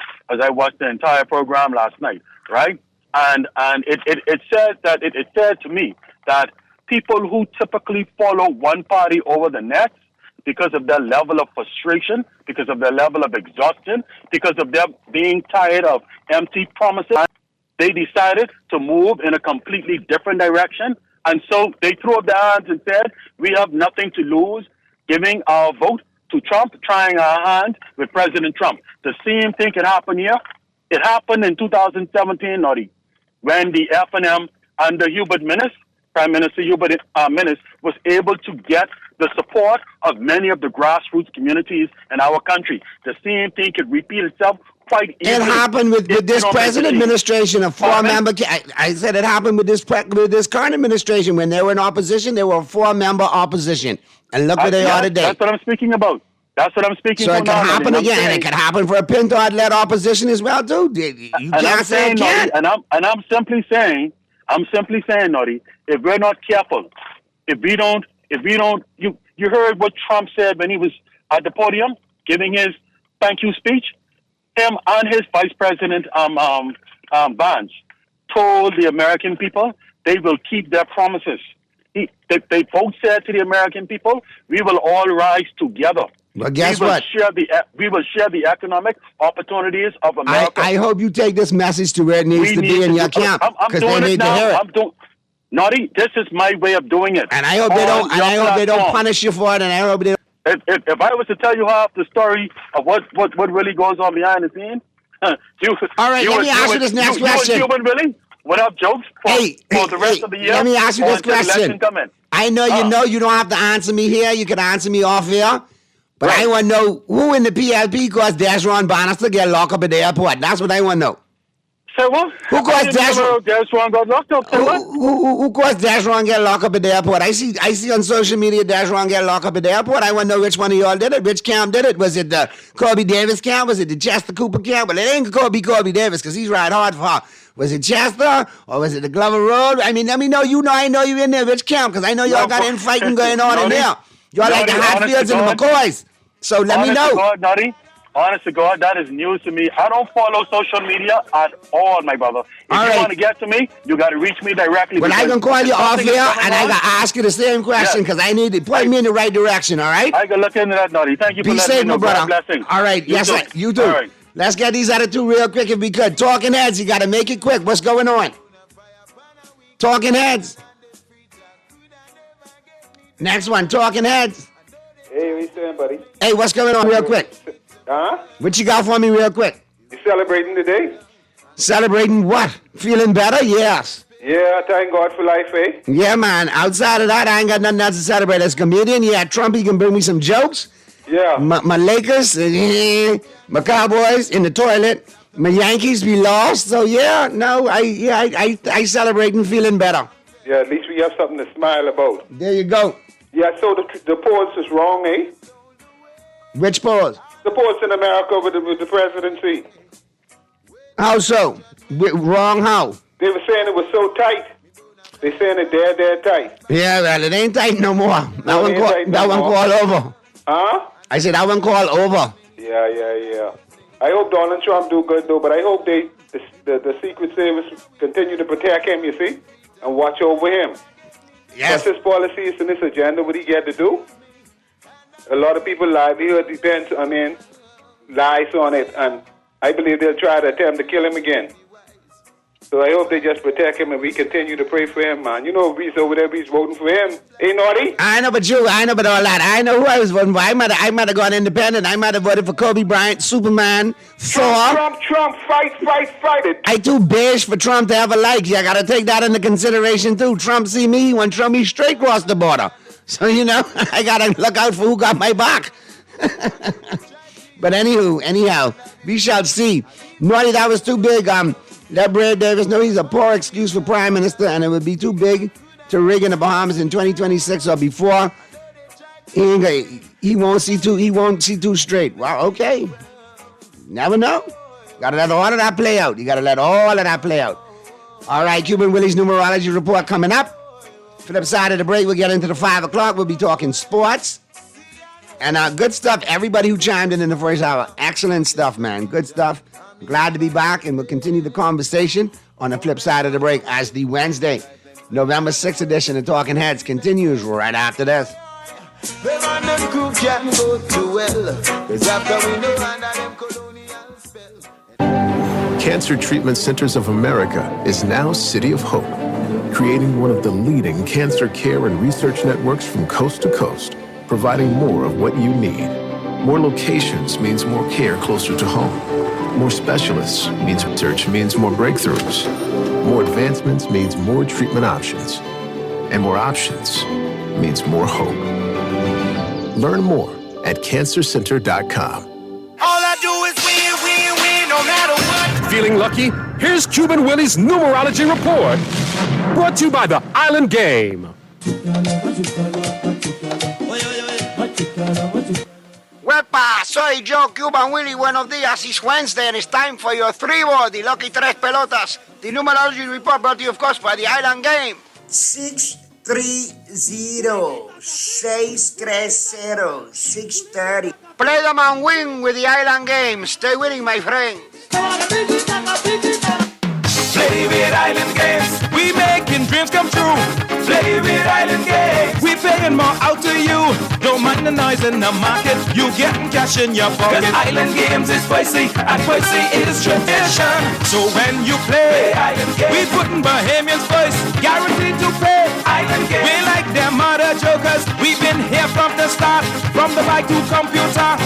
the entire program last night, right? And it said to me that people who typically follow one party over the next, because of their level of frustration, because of their level of exhaustion, because of their being tired of empty promises, they decided to move in a completely different direction. And so they threw up their hands and said, we have nothing to lose, giving our vote to Trump, trying our hand with President Trump. The same thing can happen here. It happened in 2017, Naughty, when the F&M under Hubert Minnis, Prime Minister Hubert Minnis, was able to get the support of many of the grassroots communities in our country. The same thing could repeat itself quite easily. It happened with this present administration, a four-member. I said it happened with this current administration. When they were in opposition, they were a four-member opposition. And look where they are today. That's what I'm speaking about. That's what I'm speaking about. So it can happen again. And it can happen for a Pinto-led opposition as well, too. You can't say it can't. And I'm simply saying, Naughty, if we're not careful, if we don't, you heard what Trump said when he was at the podium giving his thank you speech. Him and his Vice President Vance told the American people they will keep their promises. They both said to the American people, we will all rise together. Well, guess what? We will share the economic opportunities of America. I hope you take this message to where it needs to be in your camp, because they need to hear it. Naughty, this is my way of doing it. And I hope they don't. And I hope they don't punish you for it. And I hope they. If I was to tell you half the story of what really goes on behind the scenes, all right. Let me ask you this next question. You and Billy, without jokes for the rest of the year. Let me ask you this question. I know you don't have to answer me here. You can answer me off here. But I want to know who in the PLP caused Desron Bannister get locked up at the airport. That's what I want to know. Say what? Who caused Desron got locked up? Who caused Desron get locked up at the airport? I see on social media Desron get locked up at the airport. I want to know which one of y'all did it. Which camp did it? Was it the Corby Davis camp? Was it the Chester Cooper camp? Well, it ain't Corby Davis because he's right hard for her. Was it Chester or was it the Glover Road? I mean, let me know. I know you in there. Which camp? Because I know y'all got infighting going on in there. Y'all like the Hatfields and the McCoys. So let me know. Honest to God, that is news to me. I don't follow social media at all, my brother. If you want to get to me, you got to reach me directly. Well, I can call you off here, and I got to ask you the same question because I need to point me in the right direction, all right? I can look into that, Naughty. Thank you for letting me know. Be safe, my brother. Blessing. All right, yes, sir. You too. Right. Let's get these other two real quick if we could. Talking Heads, you got to make it quick. What's going on? Talking Heads. Next one, Talking Heads. Hey, what you saying, buddy? Hey, what's going on real quick? Huh? What you got for me real quick? You celebrating today? Celebrating what? Feeling better? Yes. Yeah, thank God for life, eh? Yeah, man. Outside of that, I ain't got nothing else to celebrate. As a comedian, yeah, Trump, he can bring me some jokes. Yeah. My Lakers, my Cowboys in the toilet. My Yankees be lost. So, yeah, no, I celebrate and feeling better. Yeah, at least we have something to smile about. There you go. Yeah, so the polls is wrong, eh? Which polls? The polls in America with the presidency. How so? Wrong how? They were saying it was so tight. They saying it dead tight. Yeah, well, it ain't tight no more. That one call over. Huh? I said that one call over. Yeah. I hope Donald Trump do good, though, but I hope the Secret Service continue to protect him, you see, and watch over him. Yes. That's his policies and his agenda, what he get to do. A lot of people's livelihood depends, lies on it, and I believe they'll try to attempt to kill him again. So I hope they just protect him and we continue to pray for him, man. You know, Reese over there, Reese voting for him. Ain't naughty? I know about you. I know about all that. I know who I was voting for. I might have gone independent. I might have voted for Kobe Bryant, Superman, Thor. Trump, fight it. I too beige for Trump to ever like you. I got to take that into consideration, too. Trump see me when Trump he straight cross the border. So, you know, I got to look out for who got my back. But anyhow, we shall see. Naughty, that was too big. Let Brad Davis know he's a poor excuse for Prime Minister, and it would be too big to rig in the Bahamas in 2026 or before. He won't see too straight. Well, okay. Never know. Gotta let all of that play out. You gotta let all of that play out. All right, Cuban Willie's numerology report coming up. Flip side of the break, we'll get into the 5 o'clock. We'll be talking sports. And good stuff. Everybody who chimed in the first hour, excellent stuff, man. Good stuff. Glad to be back, and we'll continue the conversation on the flip side of the break as the Wednesday, November 6th edition of Talking Heads continues right after this. Cancer Treatment Centers of America is now City of Hope, creating one of the leading cancer care and research networks from coast to coast, providing more of what you need. More locations means more care closer to home. More specialists means research means more breakthroughs. More advancements means more treatment options. And more options means more hope. Learn more at cancercenter.com. All I do is win, no matter what. Feeling lucky? Here's Cuban Willie's numerology report. Brought to you by the Island Game. Wepa, soy yo, Cuban Willie. Buenos días. It's Wednesday, and it's time for your 3-ball, the lucky tres pelotas. The numerology report brought to you, of course, by the Island Game. 630-630-630. Play them and win with the Island Game. Stay winning, my friends. Play with Island Games. We making dreams come true. Play with Island Games. We paying more out to you. Don't mind the noise in the market. You getting cash in your pocket. 'Cause Island Games is spicy and spicy is tradition. So when you play Island Games, we putting Bahamians first. Guaranteed to pay Island Games. We like them other jokers. We've been here from the start. From the bike to computer.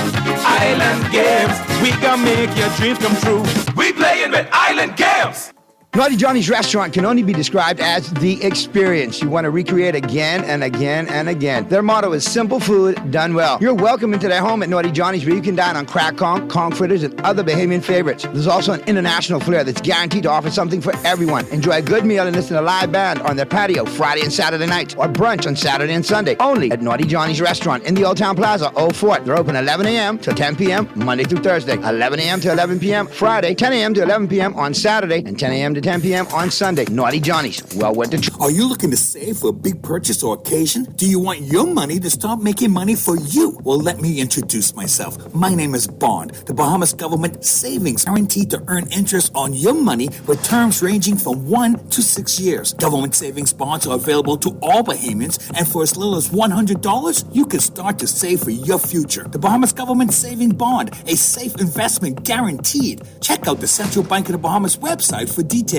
Island Games. We can make your dreams come true. We playing with Island Games. Naughty Johnny's restaurant can only be described as the experience you want to recreate again and again and again. Their motto is simple food done well. You're welcome into their home at Naughty Johnny's, where you can dine on crack conch fritters, and other Bahamian favorites. There's also an international flair that's guaranteed to offer something for everyone. Enjoy a good meal and listen to a live band on their patio Friday and Saturday nights, or brunch on Saturday and Sunday. Only at Naughty Johnny's restaurant in the Old Town Plaza, Old Fort. They're open 11 a.m. to 10 p.m. Monday through Thursday, 11 a.m. to 11 p.m. Friday, 10 a.m. to 11 p.m. on Saturday, and 10 a.m. to 10 p.m. on Sunday. Naughty Johnny's. Well worth the Are you looking to save for a big purchase or occasion? Do you want your money to start making money for you? Well, let me introduce myself. My name is Bond, the Bahamas Government Savings, guaranteed to earn interest on your money with terms ranging from 1 to 6 years. Government savings bonds are available to all Bahamians, and for as little as $100, you can start to save for your future. The Bahamas Government Saving Bond, a safe investment guaranteed. Check out the Central Bank of the Bahamas website for details.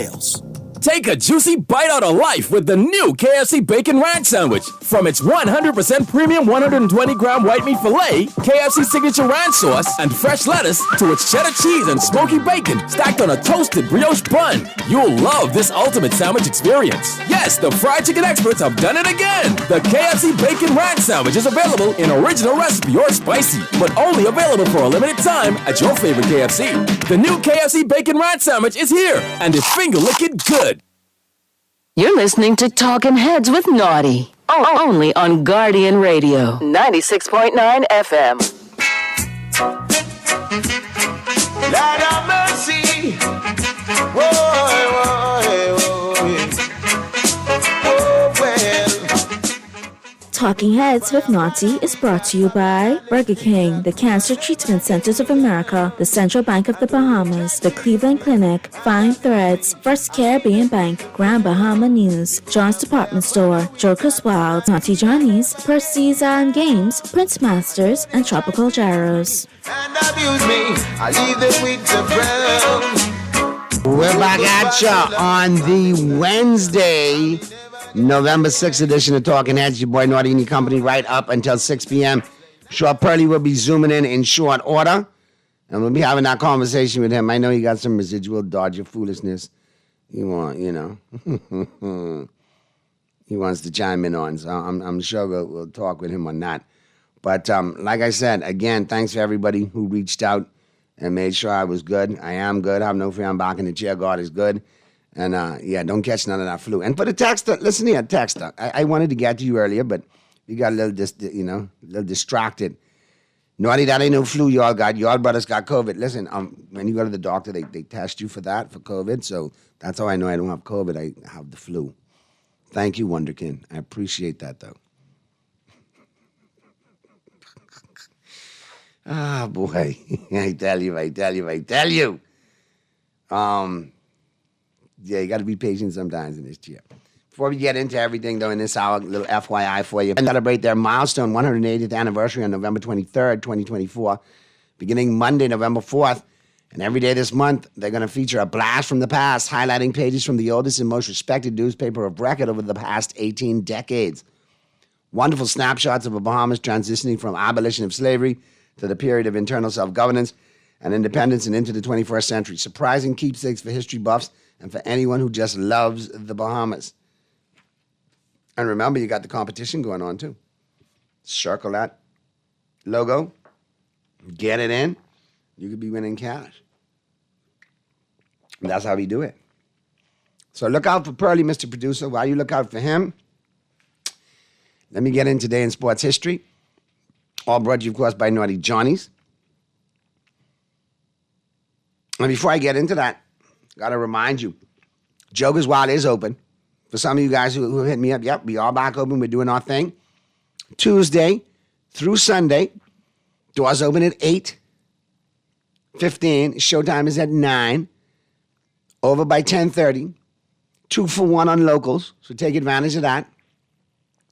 Take a juicy bite out of life with the new KFC Bacon Ranch Sandwich. From its 100% premium 120-gram white meat filet, KFC signature ranch sauce, and fresh lettuce, to its cheddar cheese and smoky bacon stacked on a toasted brioche bun. You'll love this ultimate sandwich experience. Yes, the fried chicken experts have done it again. The KFC Bacon Ranch Sandwich is available in original recipe or spicy, but only available for a limited time at your favorite KFC. The new KFC Bacon Ranch Sandwich is here and is finger-licking good. You're listening to Talking Heads with Naughty. Only on Guardian Radio, 96.9 FM. Lord have mercy. Whoa, whoa, whoa. Oh, well. Talking Heads with Naughty is brought to you by Burger King, the Cancer Treatment Centers of America, the Central Bank of the Bahamas, the Cleveland Clinic, Fine Threads, First Caribbean Bank, Grand Bahama News, John's Department Store, Joker's Wild, Naughty Johnny's, Percy's Island Games, Prince Masters, and Tropical Gyros. And abuse me, I leave it with the brown. We're back at you on the Wednesday, November 6th edition of Talking Heads. Your boy Naughty and your company right up until 6 p.m. Sure, Pearly will be zooming in short order, and we'll be having that conversation with him. I know he got some residual Dodger foolishness he wants to chime in on, so I'm sure we'll talk with him on that. But like I said, again, thanks for everybody who reached out and made sure I was good. I am good. I have no fear. I'm back in the chair. God is good. And, don't catch none of that flu. And for the texter, listen here, texter. I wanted to get to you earlier, but you got a little distracted. Naughty, that ain't no flu y'all got. Y'all brothers got COVID. Listen, when you go to the doctor, they test you for that, for COVID. So that's how I know I don't have COVID. I have the flu. Thank you, Wonderkin. I appreciate that, though. Ah, boy. I tell you. Yeah, you got to be patient sometimes in this chair. Before we get into everything, though, in this hour, a little FYI for you. And celebrate their milestone 180th anniversary on November 23rd, 2024, beginning Monday, November 4th. And every day this month, they're going to feature a blast from the past, highlighting pages from the oldest and most respected newspaper of record over the past 18 decades. Wonderful snapshots of the Bahamas transitioning from abolition of slavery to the period of internal self-governance and independence and into the 21st century. Surprising keepsakes for history buffs and for anyone who just loves the Bahamas. And remember, you got the competition going on, too. Circle that logo. Get it in. You could be winning cash. And that's how we do it. So look out for Pearly, Mr. Producer. While you look out for him, let me get in today in sports history. All brought to you, of course, by Naughty Johnny's. And before I get into that, got to remind you, Joker's Wild is open. For some of you guys who hit me up, yep, we are back open. We're doing our thing. Tuesday through Sunday, doors open at 8:15. Showtime is at 9. Over by 10:30. 2 for 1 on locals, so take advantage of that.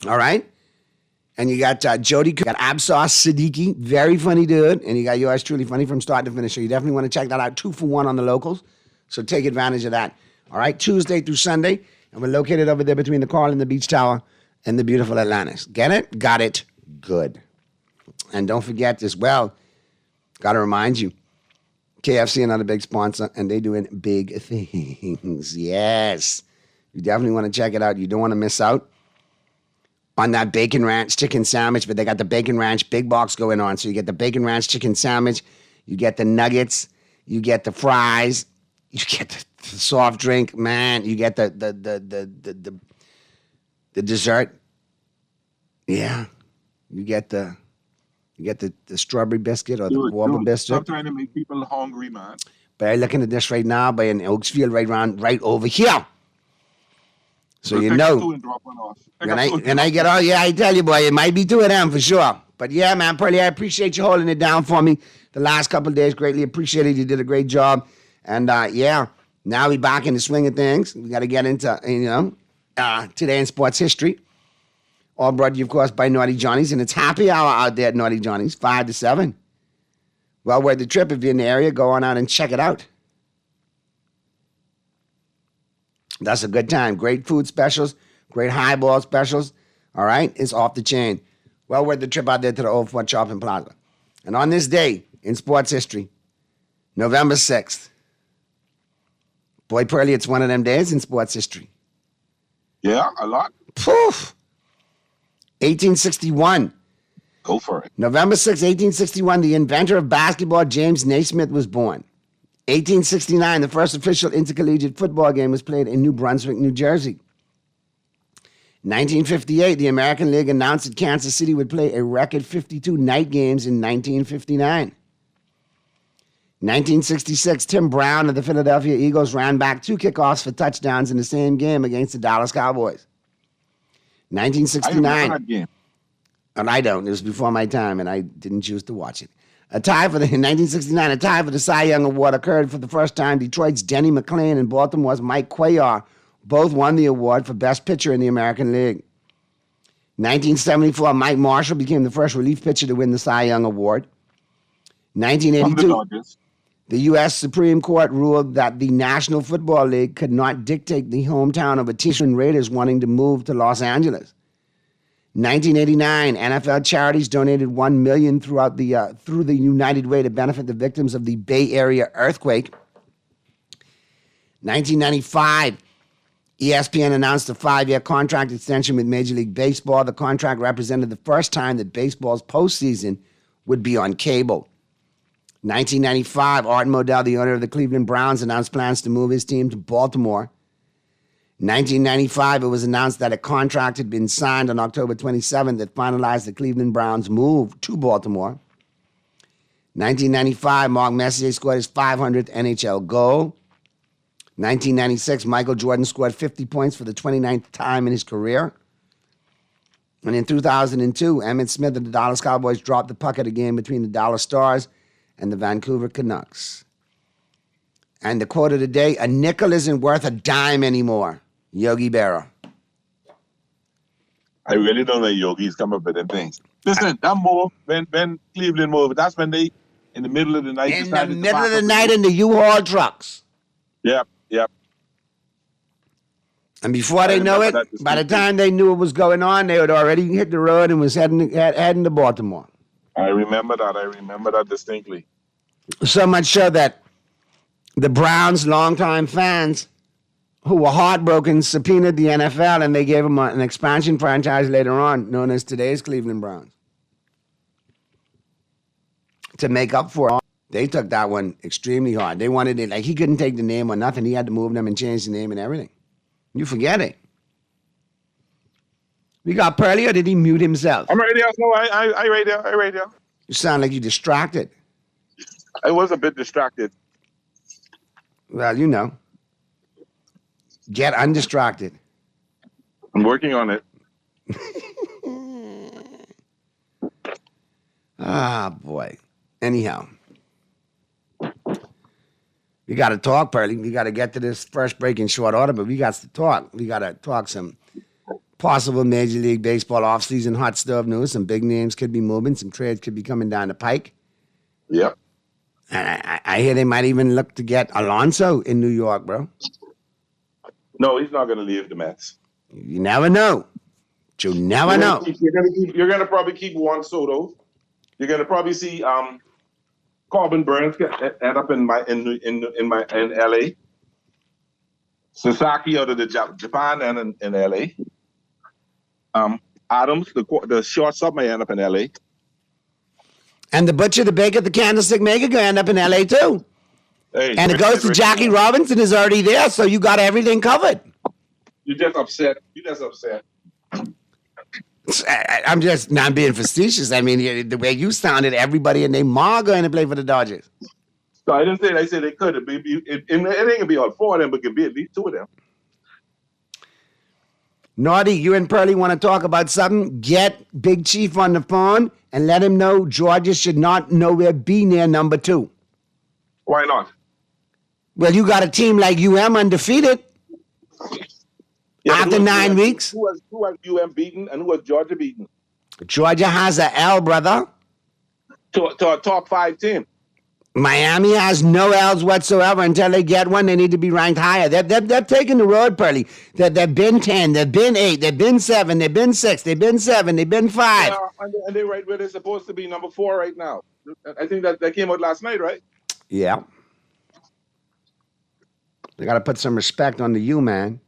All right? And you got Jody, you got Absar Siddiqui, very funny dude, and you got yours truly funny from start to finish. So you definitely want to check that out. 2 for 1 on the locals, so take advantage of that. All right, Tuesday through Sunday, and we're located over there between the Carl and the Beach Tower and the beautiful Atlantis. Get it? Got it? Good. And don't forget as well, got to remind you, KFC, another big sponsor, and they doing big things. Yes. You definitely want to check it out. You don't want to miss out on that Bacon Ranch chicken sandwich, but they got the Bacon Ranch big box going on. So you get the Bacon Ranch chicken sandwich, you get the nuggets, you get the fries, you get the soft drink, man, you get the dessert. Yeah. You get the strawberry biscuit or the warble biscuit. Stop trying to make people hungry, man. But I'm looking at this right now by in Oaksfield, right over here. So you know, when I get all, I tell you, boy, it might be 2 of them for sure. But yeah, man, Pearly, I appreciate you holding it down for me the last couple of days. Greatly appreciated. You did a great job. And now we back in the swing of things. We got to get into, today in sports history. All brought to you, of course, by Naughty Johnny's. And it's happy hour out there at Naughty Johnny's, 5 to 7. Well worth the trip. If you're in the area, go on out and check it out. That's a good time. Great food specials, great highball specials. All right? It's off the chain. Well worth the trip out there to the Old Fort Shopping Plaza. And on this day in sports history, November 6th, boy, Pearly, it's one of them days in sports history. Yeah, a lot. Poof. 1861. Go for it. November 6, 1861, the inventor of basketball, James Naismith, was born. 1869, the first official intercollegiate football game was played in New Brunswick, New Jersey. 1958, the American League announced that Kansas City would play a record 52 night games in 1959. 1966, Tim Brown of the Philadelphia Eagles ran back 2 kickoffs for touchdowns in the same game against the Dallas Cowboys. 1969. And I don't. It was before my time, and I didn't choose to watch it. In 1969, a tie for the Cy Young Award occurred for the first time. Detroit's Denny McLain and Baltimore's Mike Cuellar both won the award for Best Pitcher in the American League. 1974, Mike Marshall became the first relief pitcher to win the Cy Young Award. 1982, the U.S. Supreme Court ruled that the National Football League could not dictate the hometown of a team Raiders wanting to move to Los Angeles. 1989, NFL charities donated $1 million through the United Way to benefit the victims of the Bay Area earthquake. 1995, ESPN announced a 5-year contract extension with Major League Baseball. The contract represented the first time that baseball's postseason would be on cable. 1995, Art Modell, the owner of the Cleveland Browns, announced plans to move his team to Baltimore. 1995, it was announced that a contract had been signed on October 27th that finalized the Cleveland Browns' move to Baltimore. 1995, Mark Messier scored his 500th NHL goal. 1996, Michael Jordan scored 50 points for the 29th time in his career. And in 2002, Emmitt Smith of the Dallas Cowboys dropped the puck at a game between the Dallas Stars and the Vancouver Canucks. And the quote of the day, a nickel isn't worth a dime anymore. Yogi Berra. I really don't know Yogi's come up with them things. Listen, that move, when Cleveland moved, that's when they, in the middle of the night, in the middle of the night in the U-Haul trucks. Yep. And before they know it, by the time they knew what was going on, they had already hit the road and was heading to Baltimore. I remember that distinctly. So much so that the Browns' longtime fans, who were heartbroken, subpoenaed the NFL, and they gave them an expansion franchise later on, known as today's Cleveland Browns. To make up for it, they took that one extremely hard. They wanted it, like he couldn't take the name or nothing. He had to move them and change the name and everything. You forget it. We got Pearly, or did he mute himself? I'm radio. No, I radio. You sound like you're distracted. I was a bit distracted. Well, you know. Get undistracted. I'm working on it. Ah, boy. Anyhow. We got to talk, Pearly. We got to get to this first break in short order, but we got to talk. We got to talk some possible Major League Baseball offseason hot stove news. Some big names could be moving. Some trades could be coming down the pike. Yep. And I hear they might even look to get Alonso in New York, bro. No, he's not going to leave the Mets. You never know. You never know. You're going to probably keep Juan Soto. You're going to probably see Corbin Burns end up in LA. Sasaki out of the Japan and in LA. Adams, the shortstop, may end up in LA. And the butcher, the baker, the candlestick maker going to end up in LA too. Hey, and it goes to Jackie Robinson is already there, so you got everything covered. You're just upset. I'm just not being facetious. I mean, the way you sounded, everybody and their ma going to play for the Dodgers. No, I didn't say. I said they could. It ain't gonna be all four of them, but it could be at least two of them. Naughty, you and Pearly want to talk about something? Get Big Chief on the phone and let him know Georgia should not nowhere be near number 2. Why not? Well, you got a team like UM undefeated after 9 weeks. Who has UM beaten and who has Georgia beaten? Georgia has a L, brother. To a top 5 team. Miami has no L's whatsoever. Until they get one, they need to be ranked higher. They're taking the road, Pearly. They've been 10, they've been 8, they've been 7, they've been 6, they've been 7, they've been 5. Yeah, and they're right where they're supposed to be, number 4 right now. I think that came out last night, right? Yeah. They got to put some respect on the U, man.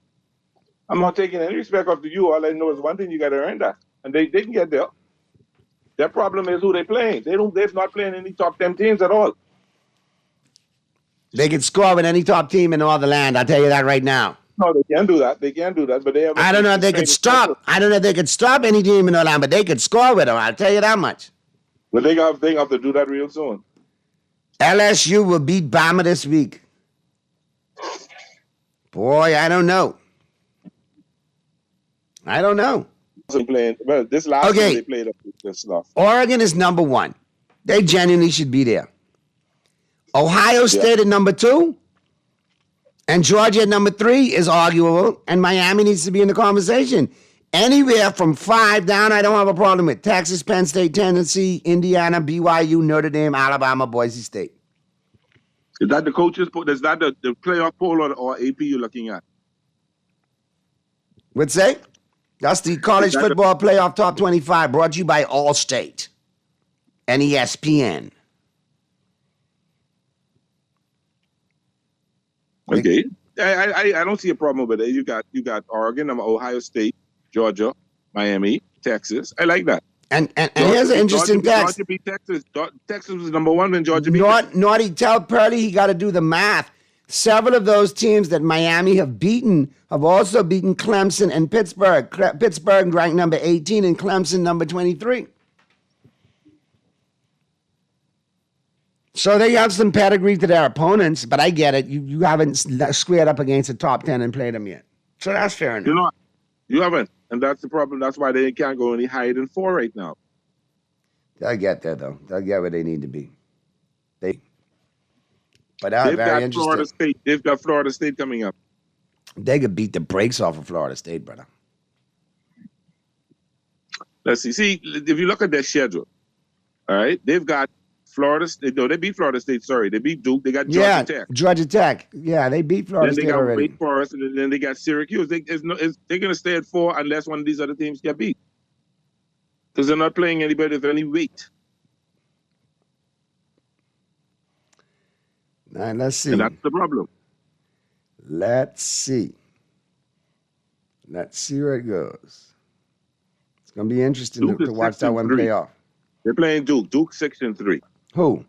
I'm not taking any respect off the U. All I know is one thing: you got to earn that, and they can get there. Their problem is who they playing. They're not playing any top 10 teams at all. They can score with any top team in all the land. I'll tell you that right now. No, they can do that. But they have. I don't know if they could stop. I don't know if they could stop any team in all land, but they could score with them. I'll tell you that much. But they have to do that real soon. LSU will beat Bama this week. Boy, I don't know. playing. Well, this last game they played up this stuff. Oregon is number 1. They genuinely should be there. Ohio State at number 2. And Georgia at number 3 is arguable. And Miami needs to be in the conversation. Anywhere from 5 down, I don't have a problem with. Texas, Penn State, Tennessee, Indiana, BYU, Notre Dame, Alabama, Boise State. Is that the coaches poll? Is that the playoff poll or AP you're looking at? Would say? That's the college football playoff top 25 brought to you by Allstate and ESPN. Okay. I don't see a problem with it. You got Oregon, Ohio State, Georgia, Miami, Texas. I like that. And here's an interesting text. Georgia beat Texas. Texas was number 1 when Georgia beat Naughty, tell Pearly he got to do the math. Several of those teams that Miami have beaten have also beaten Clemson and Pittsburgh. Pittsburgh ranked number 18 and Clemson number 23. So they have some pedigree to their opponents, but I get it. You haven't squared up against the top 10 and played them yet. So that's fair enough. You haven't. And that's the problem. That's why they can't go any higher than 4 right now. They'll get there, though. They'll get where they need to be. But that's very interesting. They've got Florida State coming up. They could beat the brakes off of Florida State, brother. Let's see. See, if you look at their schedule, all right, they've got Florida State. No, they beat Florida State. Sorry, they beat Duke. They got Georgia Tech. Georgia Tech. Yeah, they beat Florida State already. Then they got Wake Forest, and then they got Syracuse. They're going to stay at 4 unless one of these other teams get beat. Because they're not playing anybody with any weight. Now, let's see. And that's the problem. Let's see. Let's see where it goes. It's going to be interesting to watch that one play off. They're playing Duke. Duke 6-3. Who?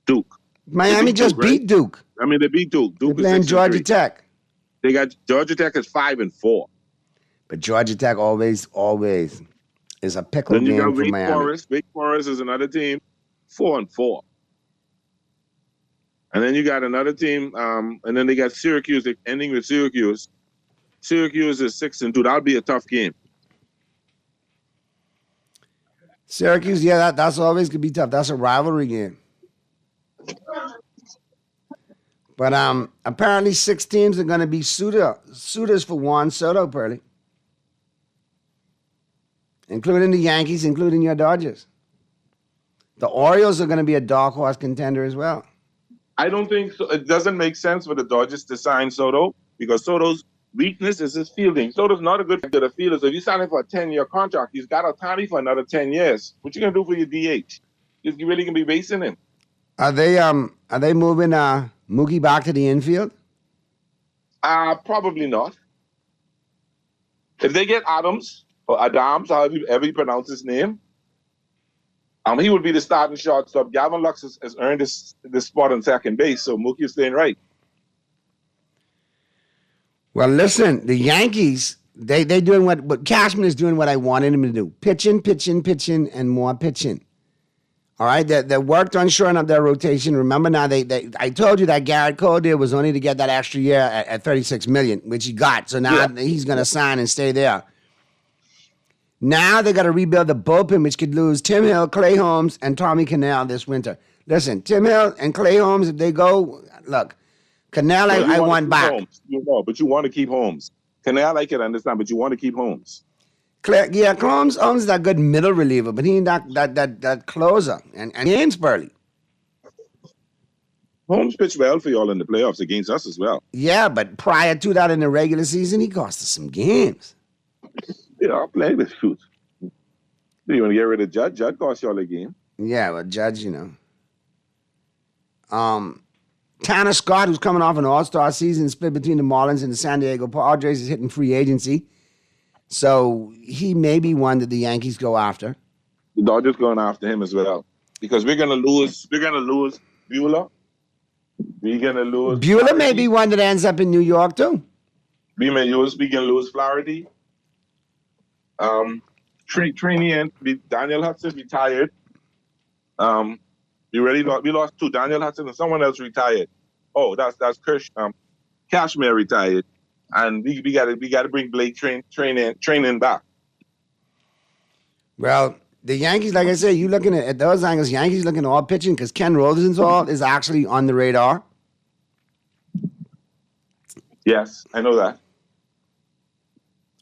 Duke. Miami just beat Duke. I mean, they beat Duke. Duke They're playing Georgia Tech. They got Georgia Tech is 5-4. But Georgia Tech always is a pickle game for Miami. Wake Forest is another team, 4-4. And then you got another team, and then they got Syracuse, ending with Syracuse. Syracuse is 6-2. That'll be a tough game. Syracuse, yeah, that's always gonna be tough. That's a rivalry game. But apparently 6 teams are gonna be suitors for Juan Soto, Pearly. Including the Yankees, including your Dodgers. The Orioles are gonna be a dark horse contender as well. I don't think so. It doesn't make sense for the Dodgers to sign Soto because Soto's weakness is his fielding. Soto's not a good fielder. So if you sign him for a 10-year contract, he's got autonomy for another 10 years. What you gonna do for your DH? You really gonna be basing him? Are they moving Mookie back to the infield? Probably not. If they get Adams or Adams, however you pronounce his name, he would be the starting shortstop. Gavin Lux has earned this spot on second base, so Mookie is staying right. Well, listen, the Yankees, they doing what Cashman is doing what I wanted him to do. Pitching, and more pitching. All right, they worked on shoring up their rotation. Remember now, I told you that Garrett Cole deal was only to get that extra year at $36 million, which he got. So now he's going to sign and stay there. Now they got to rebuild the bullpen, which could lose Tim Hill, Clay Holmes, and Tommy Cannell this winter. Listen, Tim Hill and Clay Holmes, if they go, look, Cannell, I want back. But you want to keep Holmes. Cannell, I can understand, but you want to keep Holmes. Holmes is that good middle reliever, but he ain't that closer. And games Burley. Holmes pitched well for y'all in the playoffs against us as well. Yeah, but prior to that in the regular season, he cost us some games. Yeah, I'll play this shoot. Do you want to get rid of Judd? Judd cost y'all a game. Yeah, well, Judge, Tanner Scott, who's coming off an all-star season split between the Marlins and the San Diego Padres, is hitting free agency. So he may be one that the Yankees go after. The Dodgers going after him as well. Because we're gonna lose Buehler. Buehler may be one that ends up in New York too. We're gonna lose Flaherty. Daniel Hudson retired. We lost 2. Daniel Hudson and someone else retired. Oh, that's Kirsch. Cashmere retired, and we got to bring Blake training back. Well, the Yankees, like I said, you looking at those angles, Yankees looking all pitching because Ken Rosenthal is actually on the radar. Yes, I know that.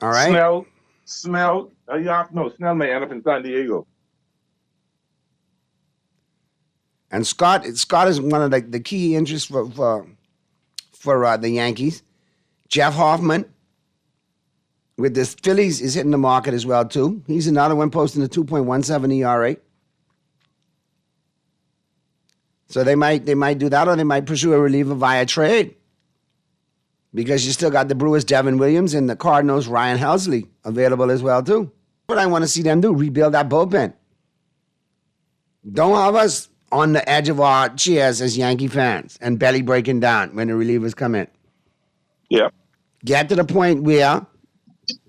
All right. Snell, Snell may end up in San Diego. And Scott is one of the key interests for the Yankees. Jeff Hoffman with the Phillies is hitting the market as well too. He's another one posting a 2.17 ERA. So they might do that, or they might pursue a reliever via trade. Because you still got the Brewers' Devin Williams and the Cardinals' Ryan Helsley available as well too. What I want to see them do, rebuild that bullpen. Don't have us on the edge of our chairs as Yankee fans and belly breaking down when the relievers come in. Yeah. Get to the point where,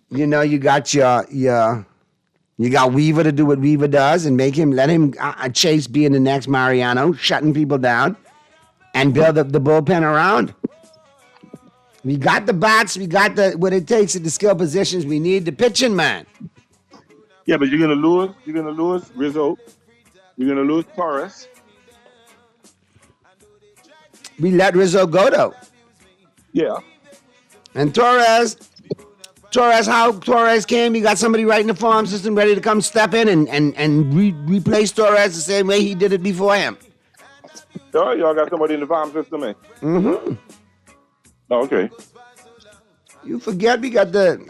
you got you got Weaver to do what Weaver does and let him chase being the next Mariano, shutting people down, and build up the bullpen around. We got the bats, we got what it takes at the skill positions. We need the pitching, man. Yeah, but you're gonna lose Rizzo. You're gonna lose Torres. We let Rizzo go though. Yeah. And Torres, how Torres came, you got somebody right in the farm system ready to come step in and replace Torres the same way he did it before him. Oh, y'all got somebody in the farm system, eh? Mm-hmm. Oh, okay. You forget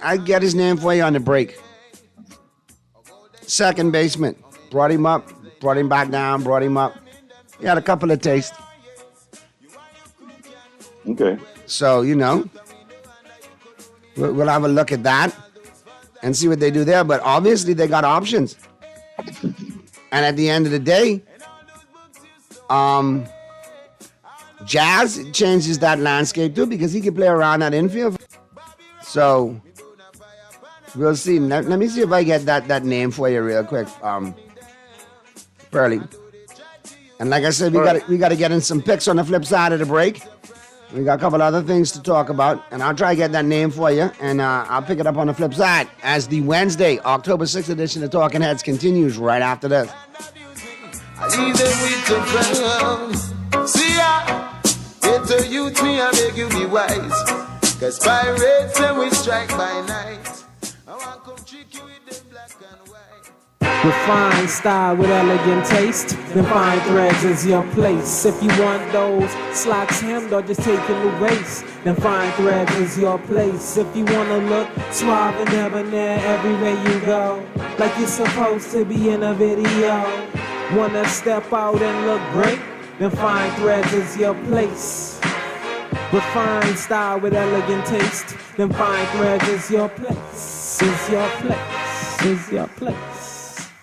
I get his name for you on the break. Second baseman. Brought him up, brought him back down, brought him up. He had a couple of tastes. Okay. So, we'll have a look at that and see what they do there. But obviously they got options. And at the end of the day, Jazz changes that landscape too because he can play around that infield. So we'll see. Let me see if I get that name for you real quick, Pearly. And like I said, we got to get in some picks on the flip side of the break. We got a couple other things to talk about, and I'll try to get that name for you, and I'll pick it up on the flip side as the Wednesday, October 6th edition of Talking Heads continues right after this. See ya. Get to youth, me, I beg you be wise. Cause pirates and we strike by night. I want to come trick you with them black and white. Refined style with elegant taste. Then Fine Threads is your place. If you want those slacks hemmed or just taking the waist, then Fine Threads is your place. If you want to look suave and debonair everywhere you go, like you're supposed to be in a video. Want to step out and look great? Then Fine Threads is your place. Refined style with elegant taste. Then Fine Threads is your place. Is your place. Is your place.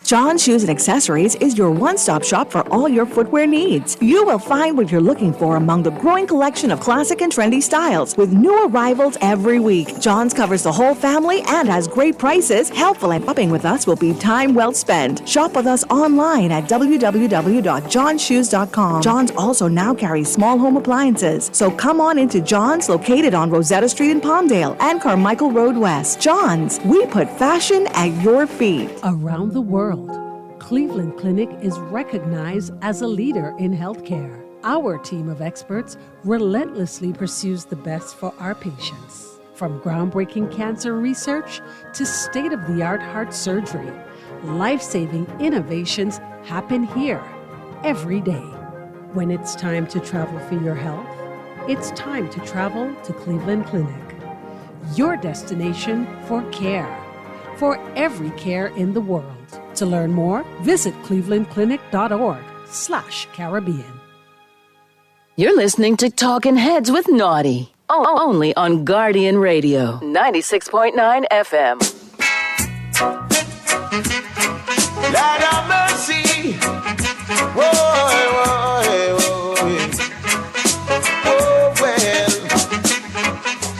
John Shoes and Accessories is your one-stop shop for all your footwear needs. You will find what you're looking for among the growing collection of classic and trendy styles with new arrivals every week. John's covers the whole family and has great prices. Helpful and shopping with us will be time well spent. Shop with us online at www.johnshoes.com. John's also now carries small home appliances. So come on into John's, located on Rosetta Street in Palmdale and Carmichael Road West. John's, we put fashion at your feet. Around the world, Cleveland Clinic is recognized as a leader in healthcare. Our team of experts relentlessly pursues the best for our patients. From groundbreaking cancer research to state-of-the-art heart surgery, life-saving innovations happen here every day. When it's time to travel for your health, it's time to travel to Cleveland Clinic. Your destination for care, for every care in the world. To learn more, visit clevelandclinic.org/Caribbean. You're listening to Talking Heads with Naughty. Only on Guardian Radio, 96.9 FM. Lord have mercy. Whoa, whoa, whoa. Oh, well.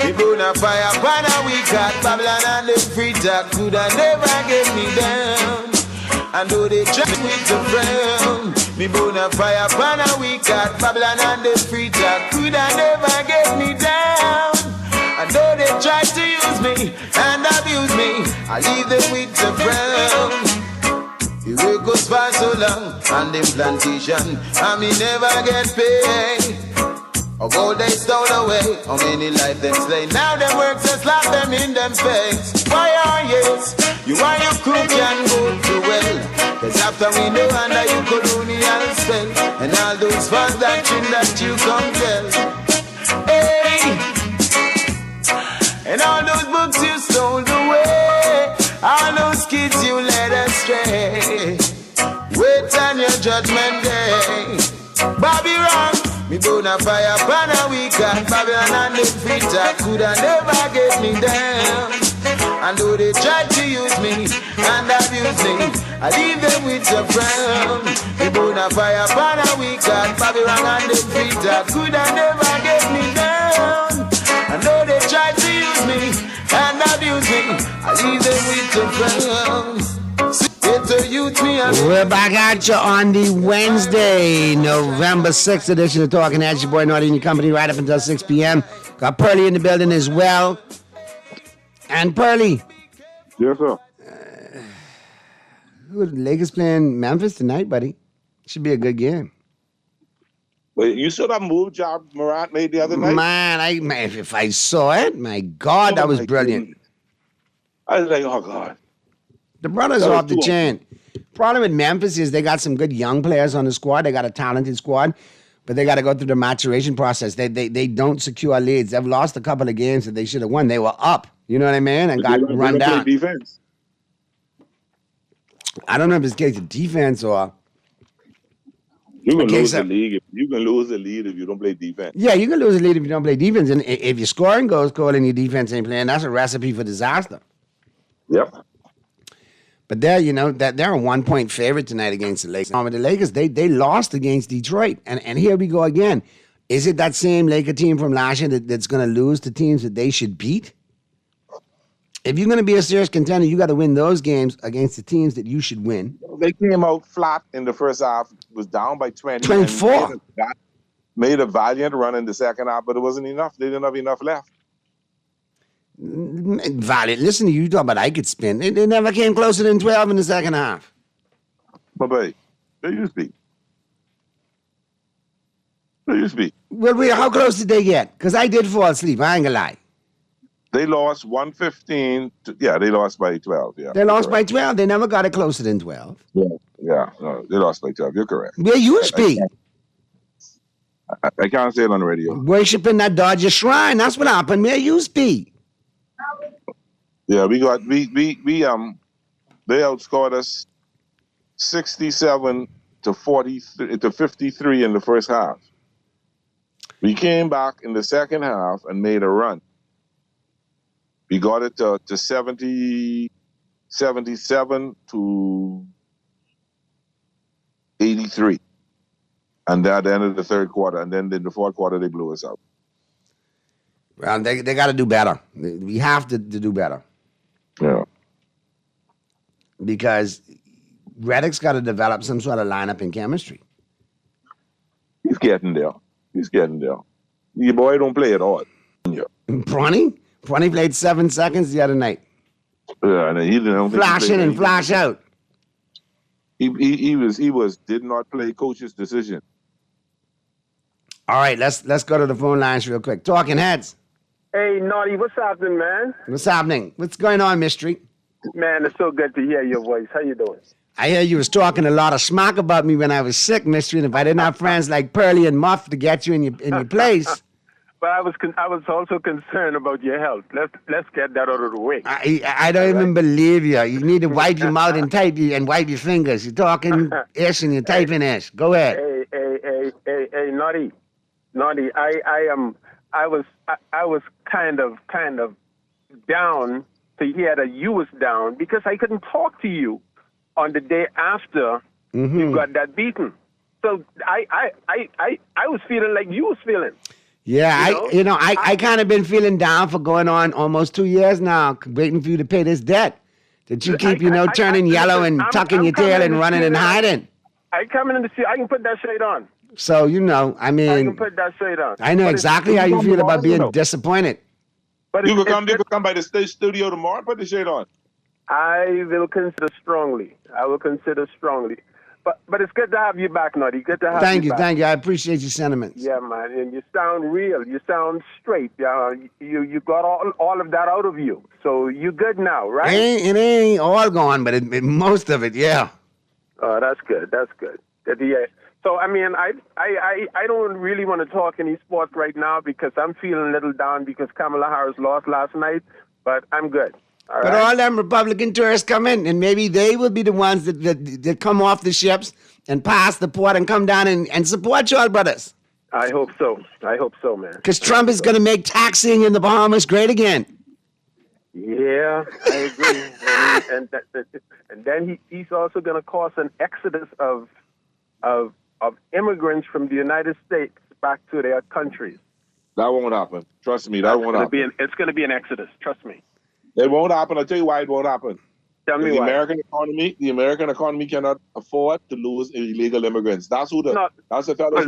People on fire, banner, we got Babylon and the free talk could have never get me down. And though they try with the ground, me bone a fire pan a week at Babylon and the free talk could have never get me down. And though they try to use me and abuse me, I leave them with the ground. We work us for so long on them plantation, and me never get paid. Of gold they stole away, how many life them slay. Now them work to slap them in them face. Why are yes, you and your crew can go too well. Cause after we know under you colonial spell, and all those false doctrine that you come tell. Hey, and all those books you stole away, all those kids you led astray. Wait on your judgment day. Bobby wrong. Me burn a fire pan a weekend. Babylon and the preacher coulda never get me down. And though they tried to use me and abuse me, I leave them with a frown. Me burn a fire pan a weekend. Babylon and the preacher coulda never get me down. And though they tried to use me and abuse me, I leave them with a frown. We're back at you on the Wednesday, November 6th edition of Talking Heads. Your boy Naughty and your company right up until 6 p.m. Got Pearly in the building as well. And Pearly. Yes, sir. The Lakers playing Memphis tonight, buddy. Should be a good game. Wait, you saw that move job Morant made the other night? Man, if I saw it, my God, that was brilliant. Goodness. I was like, oh, God. The brothers are off the chain. Problem with Memphis is they got some good young players on the squad. They got a talented squad, but they got to go through the maturation process. They don't secure leads. They've lost a couple of games that they should have won. They were up, you know what I mean, and got run down. Defense. I don't know if it's a case of defense or you can lose the league. You can lose the lead if you don't play defense. Yeah, you can lose the lead if you don't play defense. And if your scoring goes cold and your defense ain't playing, that's a recipe for disaster. Yep. But they're a 1-point favorite tonight against the Lakers. The Lakers, they lost against Detroit. And here we go again. Is it that same Laker team from last year that's going to lose to teams that they should beat? If you're going to be a serious contender, you got to win those games against the teams that you should win. They came out flat in the first half, was down by 20. 24. Made a valiant run in the second half, but it wasn't enough. They didn't have enough left. Valiant. Listen to you talk about I could spin. They never came closer than 12 in the second half. But babe, there you speak. There you speak. Well, how close did they get? Because I did fall asleep. I ain't gonna lie. They lost 115. They lost by 12. Yeah, they lost by 12. They never got it closer than 12. Yeah. No, they lost by 12. You're correct. Where you speak? I can't say it on the radio. Worshiping that Dodger shrine. That's what happened. Where you speak? Yeah, they outscored us 67 to 53 in the first half. We came back in the second half and made a run. We got it to 77 to 83. And at the end of the third quarter, and then in the fourth quarter, they blew us out. Well, they got to do better. We have to do better. Yeah. Because Redick's got to develop some sort of lineup and chemistry. He's getting there. Your boy don't play at all. Yeah. Bronny played 7 seconds the other night. Yeah, and he didn't flash in and flash out. He did not play coach's decision. All right, let's go to the phone lines real quick. Talking Heads. Hey, Naughty, what's happening, man? What's happening? What's going on, Mystery? Man, it's so good to hear your voice. How you doing? I hear you was talking a lot of smack about me when I was sick, Mystery, and if I didn't have friends like Pearly and Muff to get you in your place. But I was also concerned about your health. Let's get that out of the way. I don't even believe you. You need to wipe your mouth and wipe your fingers. You're talking ish and you're typing ish. Go ahead. Hey, Naughty, I was kind of down to hear that you was down because I couldn't talk to you on the day after you got that beaten. So I was feeling like you was feeling. Yeah, I kind of been feeling down for going on almost 2 years now, waiting for you to pay this debt that you keep, turning yellow and tucking your tail and running and hiding. I come in to see. I can put that shade on. So, I mean, I can put that shade on. I know exactly how you feel about being disappointed. But you could come by the stage studio tomorrow and put the shade on. I will consider strongly. But it's good to have you back, Nutty. Good to have you back. Thank you. I appreciate your sentiments. Yeah, man. And you sound real. You sound straight. You got all of that out of you. So you good now, right? It ain't all gone, but most of it, yeah. Oh, that's good. Yeah. So, I mean, I don't really want to talk any sports right now because I'm feeling a little down because Kamala Harris lost last night, but I'm good. All them Republican tourists come in, and maybe they will be the ones that come off the ships and pass the port and come down and support y'all brothers. I hope so, man. Because Trump is going to make taxing in the Bahamas great again. Yeah, I agree. and then he's also going to cause an exodus of immigrants from the United States back to their countries. That won't happen. Trust me, that won't happen. It's going to be an exodus. Trust me. It won't happen. I'll tell you why it won't happen. Tell me why. The American economy cannot afford to lose illegal immigrants. That's the fellow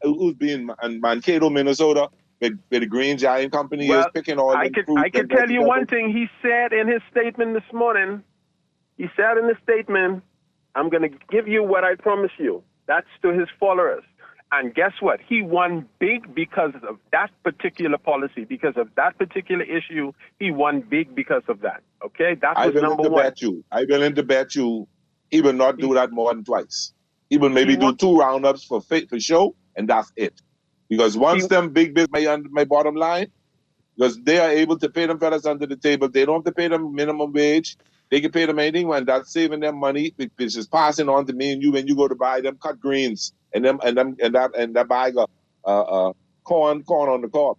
who's being in Mankato, Minnesota, with the Green Giant Company is picking all the fruit. I can tell you one thing he said in his statement this morning. He said in the statement, I'm going to give you what I promised you. That's to his followers. And guess what? He won big because of that particular policy, because of that particular issue. He won big because of that. Okay? That was number one. I'm willing to bet you he will not do that more than twice. He will maybe do 2 roundups for show, and that's it. Because once them big business, my bottom line, because they are able to pay them fellas under the table. They don't have to pay them minimum wage. They can pay them anything, and that's saving them money, which is passing on to me and you when you go to buy them cut greens. And that bag of corn on the cob.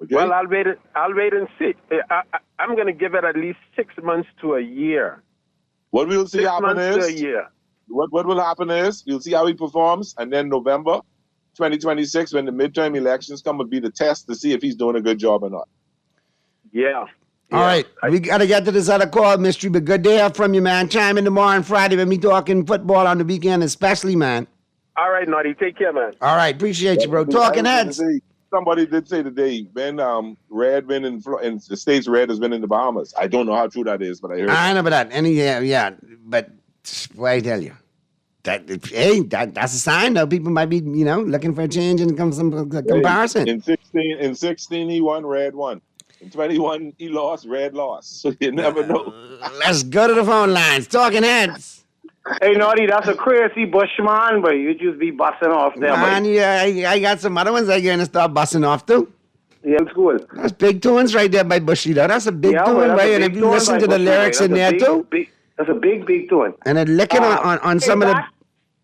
Okay? Well, I'll wait and see. I'm going to give it at least 6 months to a year. What we'll see happen is a year. What will happen is you'll see how he performs, and then November 2026, when the midterm elections come, will be the test to see if he's doing a good job or not. Yeah. All right, we got to get to this other call, Mystery, but good to hear from you, man. Chime in tomorrow and Friday when we talking football on the weekend, especially, man. All right, Nutty. Take care, man. All right. Appreciate you, bro. Talking heads. Somebody did say today, Red been in the States, Red has been in the Bahamas. I don't know how true that is, but I heard I know about that. Yeah. But what I tell you, that's a sign, though. People might be, looking for a change and some comparison. In 16, he won, Red won. In 21, he lost, Red lost. So you never know. Let's go to the phone lines. Talking heads. Hey, Naughty, that's a crazy Bushman, but you just be busting off there, man. Yeah, I got some other ones I'm going to start busting off, too. Yeah, it's cool. That's big tunes right there by Bushido. That's a big tune, right? And if you listen to the lyrics in there, too. That's a big tune. And they're licking on some of the...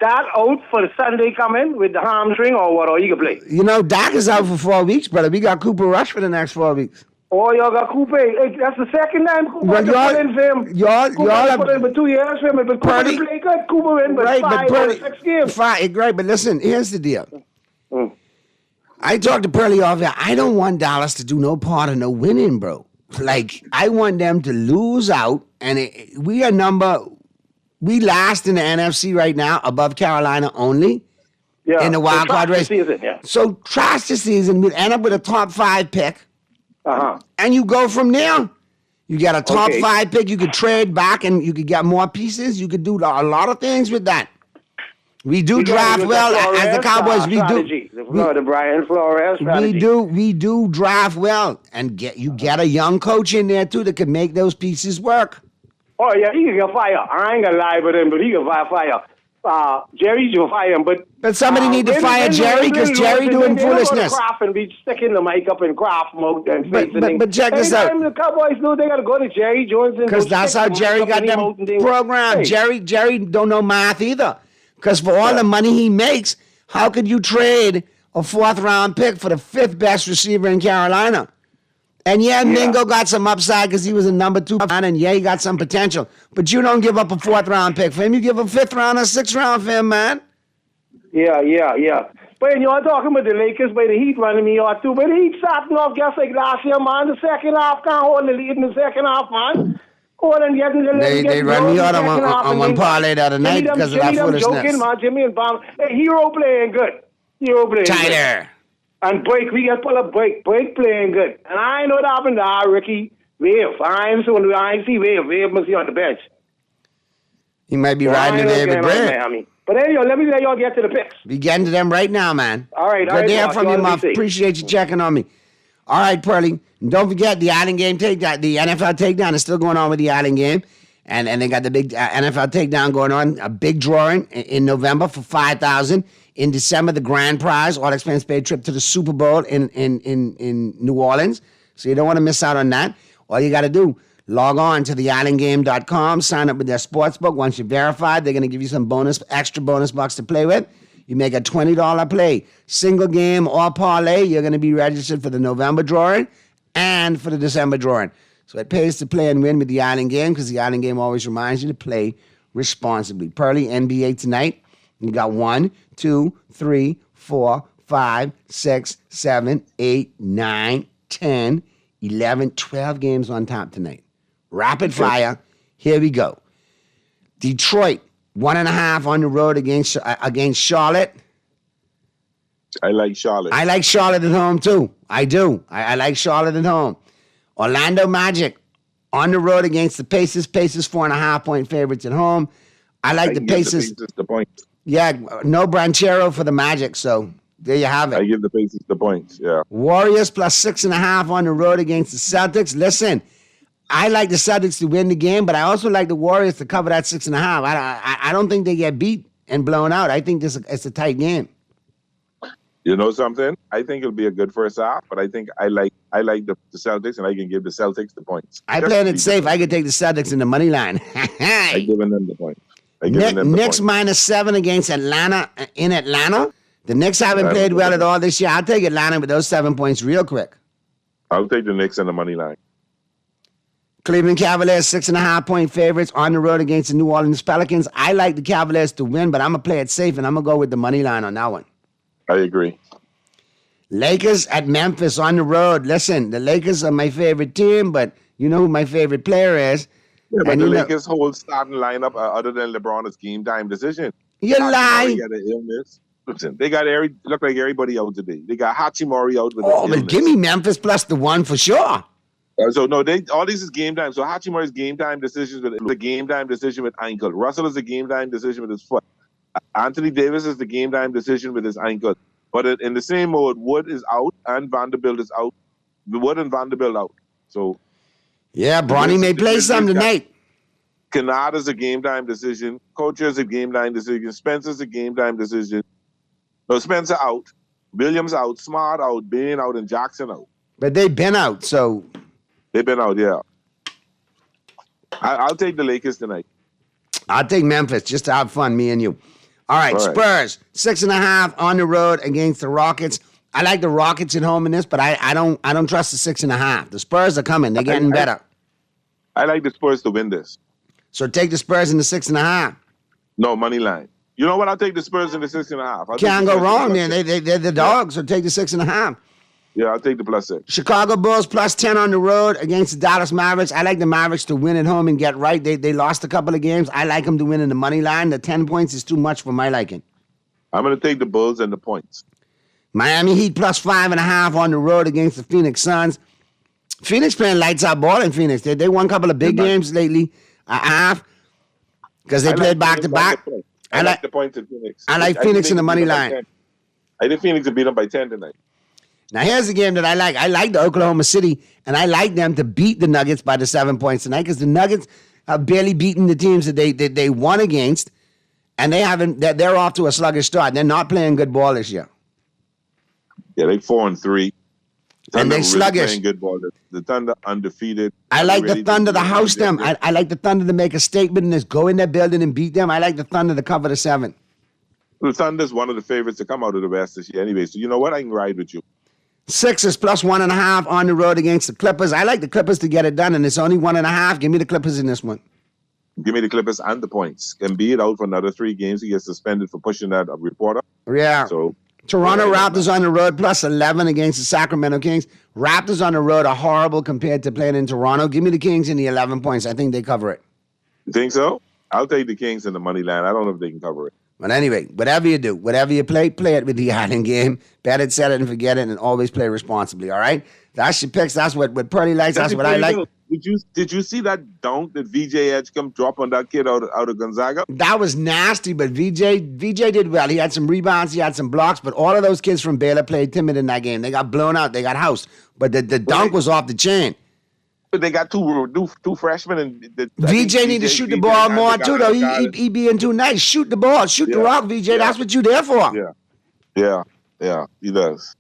That out for the Sunday coming with the hamstring or what, or you can play? Dak is out for 4 weeks, brother. We got Cooper Rush for the next 4 weeks. Oh, y'all got Cooper. Hey, that's the second time Cooper put in for him. Y'all put in for 2 years for him. But Cooper played good. Cooper in, but right, 5 out of 6 games. Right, but listen, here's the deal. I talked to Purley off here. I don't want Dallas to do no part of no winning, bro. Like, I want them to lose out, and we last in the NFC right now, above Carolina only. Yeah. In the wild card race. Season, yeah. So trash the season. We'll end up with a top 5 pick. And you go from there. You got a top 5 pick. You could trade back and you could get more pieces. You could do a lot of things with that. We do draft well as the Cowboys. The Brian Flores strategy. We do draft well and get a young coach in there too that can make those pieces work. Oh yeah, he can get fired. I ain't gonna lie with him, but he can fire. Jerry, you fire him, but somebody need to fire Jerry because Jerry doing foolishness. Craft and be sticking the mic up in Kraft mode and but check this out. The Cowboys know they got to go to Jerry Jones because that's how Jerry got them programmed. Hey. Jerry don't know math either. Because for all the money he makes, how could you trade a 4th round pick for the 5th best receiver in Carolina? And Mingo got some upside because he was a number 2, and he got some potential. But you don't give up a 4th round pick for him. You give a 5th round or 6th round for him, man. Yeah. But you're talking about the Lakers, but the Heat running me off too. But the Heat starting off just like last year, man. The second half can't hold the lead in the second half, man. They run me out on one parlay the other night because of that foolishness. Joking, man. Jimmy and Bam. Hey, Hero playing good. Tyler. And Blake, we got to pull up Blake. Blake playing good. And I know what happened to Ricky. Wave. I see Wave. Wave must be on the bench. He might be riding the David Brett. Miami. But anyway, let me let y'all get to the picks. We getting to them right now, man. All right. Good to hear from you, Muff. Appreciate you checking on me. All right, Pearly. And don't forget the Island game takedown. The NFL takedown is still going on with the Island game. And they got the big NFL takedown going on. A big drawing in November for $5,000. In December, the grand prize, all expense paid trip to the Super Bowl in New Orleans. So you don't want to miss out on that. All you got to do, log on to theislandgame.com, sign up with their sportsbook. Once you're verified, they're going to give you some extra bonus bucks to play with. You make a $20 play. Single game or parlay, you're going to be registered for the November drawing and for the December drawing. So it pays to play and win with the Island Game because the Island Game always reminds you to play responsibly. Pearly, NBA tonight. You got 1, 2, 3, 4, 5, 6, 7, 8, 9, 10, 11, 12 games on top tonight. Rapid fire. Here we go. Detroit, 1.5 on the road against Charlotte. I like Charlotte. I like Charlotte at home, too. I do. I like Charlotte at home. Orlando Magic on the road against the Pacers. Pacers 4.5-point favorites at home. I like the Pacers. The points. Yeah, no Branchero for the Magic, so there you have it. I give the Pacers the points, yeah. Warriors plus 6.5 on the road against the Celtics. Listen, I like the Celtics to win the game, but I also like the Warriors to cover that 6.5. I don't think they get beat and blown out. I think it's a tight game. You know something? I think it'll be a good first half, but I think I like the Celtics, and I can give the Celtics the points. I playing it safe. I could take the Celtics in the money line. I'm giving them the points. Knicks -7 against Atlanta in Atlanta. The Knicks haven't played well at all this year. I'll take Atlanta with those 7 points real quick. I'll take the Knicks in the money line. Cleveland Cavaliers 6.5-point favorites on the road against the New Orleans Pelicans. I like the Cavaliers to win, but I'm going to play it safe, and I'm going to go with the money line on that one. I agree. Lakers at Memphis on the road. Listen, the Lakers are my favorite team, but you know who my favorite player is. Yeah, but the Lakers' whole starting lineup, other than LeBron, is game time decision. You lie. They got an illness. Listen, they got look like everybody out today. They got Hachimura out with an illness. But give me Memphis plus the 1 for sure. So no, all these is game time. So Hachimura is game time decisions with the game time decision with ankle. Russell is a game time decision with his foot. Anthony Davis is the game time decision with his ankle. But in the same mode, Wood is out and Vanderbilt is out. Wood and Vanderbilt out. So yeah, Bronny may play some tonight. Kennard is a game time decision. Coacher is a game time decision. Spencer's a game time decision. No, Spencer out. Williams out. Smart out. Bain out. And Jackson out. But they've been out, so. They've been out, yeah. I'll take the Lakers tonight. I'll take Memphis just to have fun, me and you. All right, Spurs, 6.5 on the road against the Rockets. I like the Rockets at home in this, but I don't trust the 6.5. The Spurs are coming. They're getting better. I like the Spurs to win this. So take the Spurs in the 6.5. No, money line. You know what? I'll take the Spurs in the 6.5. Can't go wrong, man. They're the dogs, so take the 6.5. Yeah, I'll take the +6. Chicago Bulls +10 on the road against the Dallas Mavericks. I like the Mavericks to win at home and get right. They lost a couple of games. I like them to win in the money line. The 10 points is too much for my liking. I'm going to take the Bulls and the points. Miami Heat +5.5 on the road against the Phoenix Suns. Phoenix playing lights out ball in Phoenix. They won a couple of big games lately. Because they played back-to-back. I like the points in Phoenix. I like Phoenix in the money line. I think Phoenix will beat them by 10 tonight. Now, here's the game that I like. I like the Oklahoma City, and I like them to beat the Nuggets by the 7 points tonight because the Nuggets have barely beaten the teams that they won against, and they're off to a sluggish start. They're not playing good ball this year. Yeah, they're 4-3. And they're sluggish. Playing good ball. The Thunder undefeated. I like the Thunder to house them. I like the Thunder to make a statement and just go in their building and beat them. I like the Thunder to cover the 7. The Thunder's one of the favorites to come out of the West this year anyway. So you know what? I can ride with you. Sixers +1.5 on the road against the Clippers. I like the Clippers to get it done, and it's only 1.5. Give me the Clippers in this one. Give me the Clippers and the points. Embiid out for another 3 games. He gets suspended for pushing that reporter. Yeah. So Toronto Raptors on the road +11 against the Sacramento Kings. Raptors on the road are horrible compared to playing in Toronto. Give me the Kings in the 11 points. I think they cover it. You think so? I'll take the Kings in the money line. I don't know if they can cover it. But anyway, whatever you do, whatever you play it with the Island Game. Bet it, set it, and forget it, and always play responsibly, all right? That's your picks. That's what Purdy likes. That's what I like. Did you see that dunk that VJ Edgecombe dropped on that kid out of Gonzaga? That was nasty, but VJ did well. He had some rebounds, he had some blocks, but all of those kids from Baylor played timid in that game. They got blown out, they got housed. But the dunk was off the chain. But they got two freshmen, and VJ need to shoot the ball more too, though. He being too nice. Shoot the ball, shoot the rock, VJ. Yeah. That's what you there for. Yeah, he does.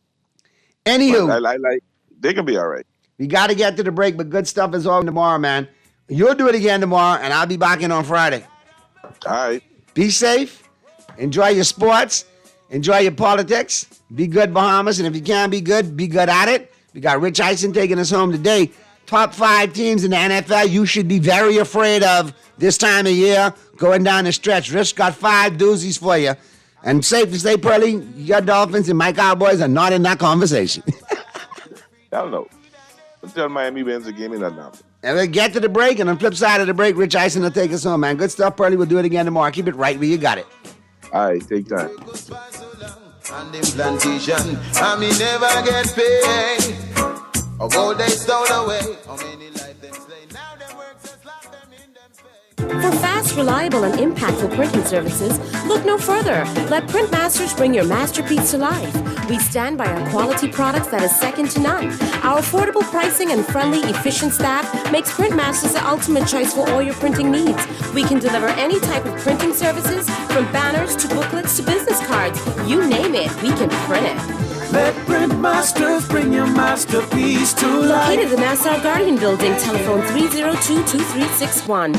Anywho, I like they can be all right. We got to get to the break, but good stuff is on tomorrow, man. You'll do it again tomorrow, and I'll be back in on Friday. All right. Be safe. Enjoy your sports. Enjoy your politics. Be good, Bahamas, and if you can be good at it. We got Rich Eisen taking us home today. Top 5 teams in the NFL you should be very afraid of this time of year going down the stretch. Rich got 5 doozies for you. And safe to say, Pearly, your Dolphins and my Cowboys are not in that conversation. Hell no. Until Miami wins the game in that now. And we'll get to the break, and on the flip side of the break, Rich Eisen will take us home, man. Good stuff, Pearly. We'll do it again tomorrow. Keep it right where you got it. All right, take time. And implantation, I mean never get paid. Or go they stole away. How many life them slay? Now them work just lock them in them face. For fast, reliable, and impactful printing services, look no further. Let Printmasters bring your masterpiece to life. We stand by our quality products that is second to none. Our affordable pricing and friendly, efficient staff makes Printmasters the ultimate choice for all your printing needs. We can deliver any type of printing services, from banners to booklets to business cards. You name it, we can print it. Let Printmasters bring your masterpiece to life. Located in the Nassau Guardian Building, telephone 302-2361.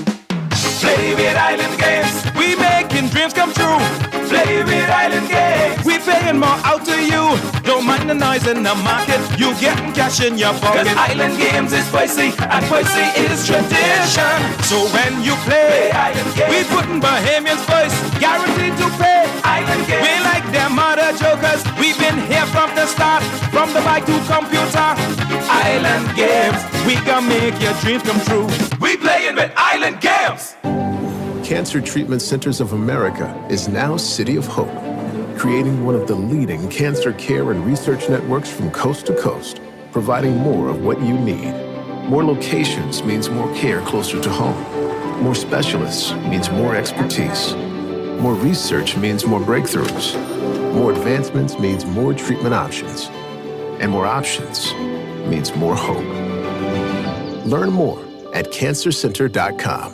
Play with Island Games, we making dreams come true. Play with Island Games, we paying more out to you. Don't mind the noise in the market, you getting cash in your pocket. 'Cause Island Games is spicy, and spicy is tradition. So when you play Island Games, we putting Bahamians first, guaranteed to pay. Island Games, we like them other jokers. We've been here from the start, from the bike to computer. Island Games, we can make your dreams come true. We playing with Island Games. Cancer Treatment Centers of America is now City of Hope, creating one of the leading cancer care and research networks from coast to coast, providing more of what you need. More locations means more care closer to home. More specialists means more expertise. More research means more breakthroughs. More advancements means more treatment options. And more options means more hope. Learn more at cancercenter.com.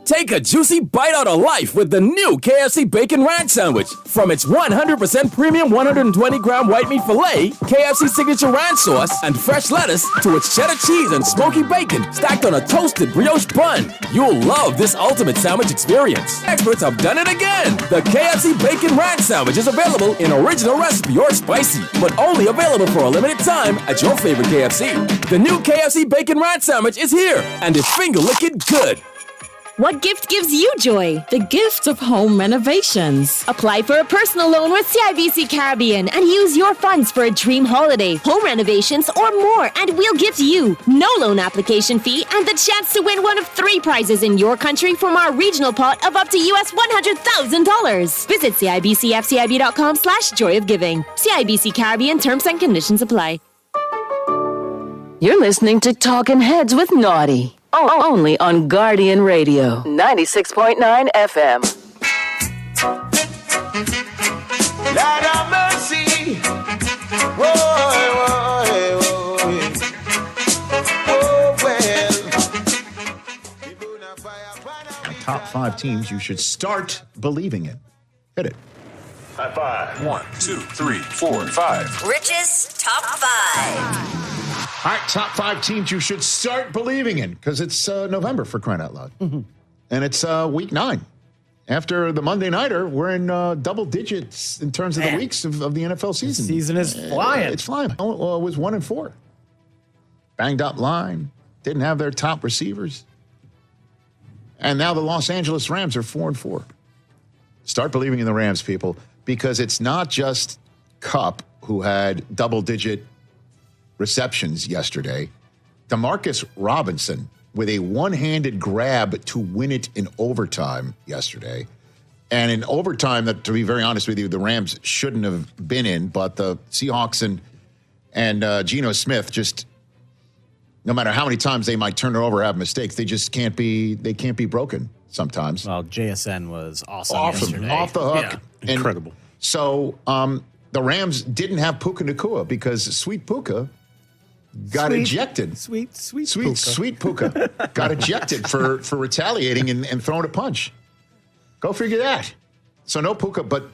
Take a juicy bite out of life with the new KFC Bacon Ranch Sandwich. From its 100% premium 120-gram white meat filet, KFC signature ranch sauce, and fresh lettuce, to its cheddar cheese and smoky bacon stacked on a toasted brioche bun. You'll love this ultimate sandwich experience. Experts have done it again. The KFC Bacon Ranch Sandwich is available in original recipe or spicy, but only available for a limited time at your favorite KFC. The new KFC Bacon Ranch Sandwich is here, and is finger-licking good. What gift gives you joy? The gift of home renovations. Apply for a personal loan with CIBC Caribbean and use your funds for a dream holiday, home renovations, or more, and we'll gift you no loan application fee and the chance to win one of 3 prizes in your country from our regional pot of up to US $100,000. Visit CIBCFCIB.com/joy of giving. CIBC Caribbean terms and conditions apply. You're listening to Talking Heads with Naughty. Only on Guardian Radio, 96.9 FM. Lord have mercy. Whoa, Top 5 teams you should start believing in. Hit it. High five. 1, 2, 3, 4, 5. Rich's Top 5. All right, top 5 teams you should start believing in, because it's November, for crying out loud. Mm-hmm. And it's week 9. After the Monday Nighter, we're in double digits in terms of the weeks of the NFL season. The season is flying. It's flying. Well, it was 1-4. Banged up line. Didn't have their top receivers. And now the Los Angeles Rams are 4-4. Start believing in the Rams, people, because it's not just Kupp who had double-digit receptions yesterday. Demarcus Robinson with a one-handed grab to win it in overtime yesterday. And in overtime, that, to be very honest with you, the Rams shouldn't have been in, but the Seahawks and Geno Smith just No matter how many times they might turn it over or have mistakes, they just can't be broken sometimes. Well, JSN was awesome yesterday. Off the hook. Yeah. Incredible. So the Rams didn't have Puka Nacua because Sweet Puka got ejected. Sweet Puka got ejected for retaliating and throwing a punch. Go figure that. So no Puka, but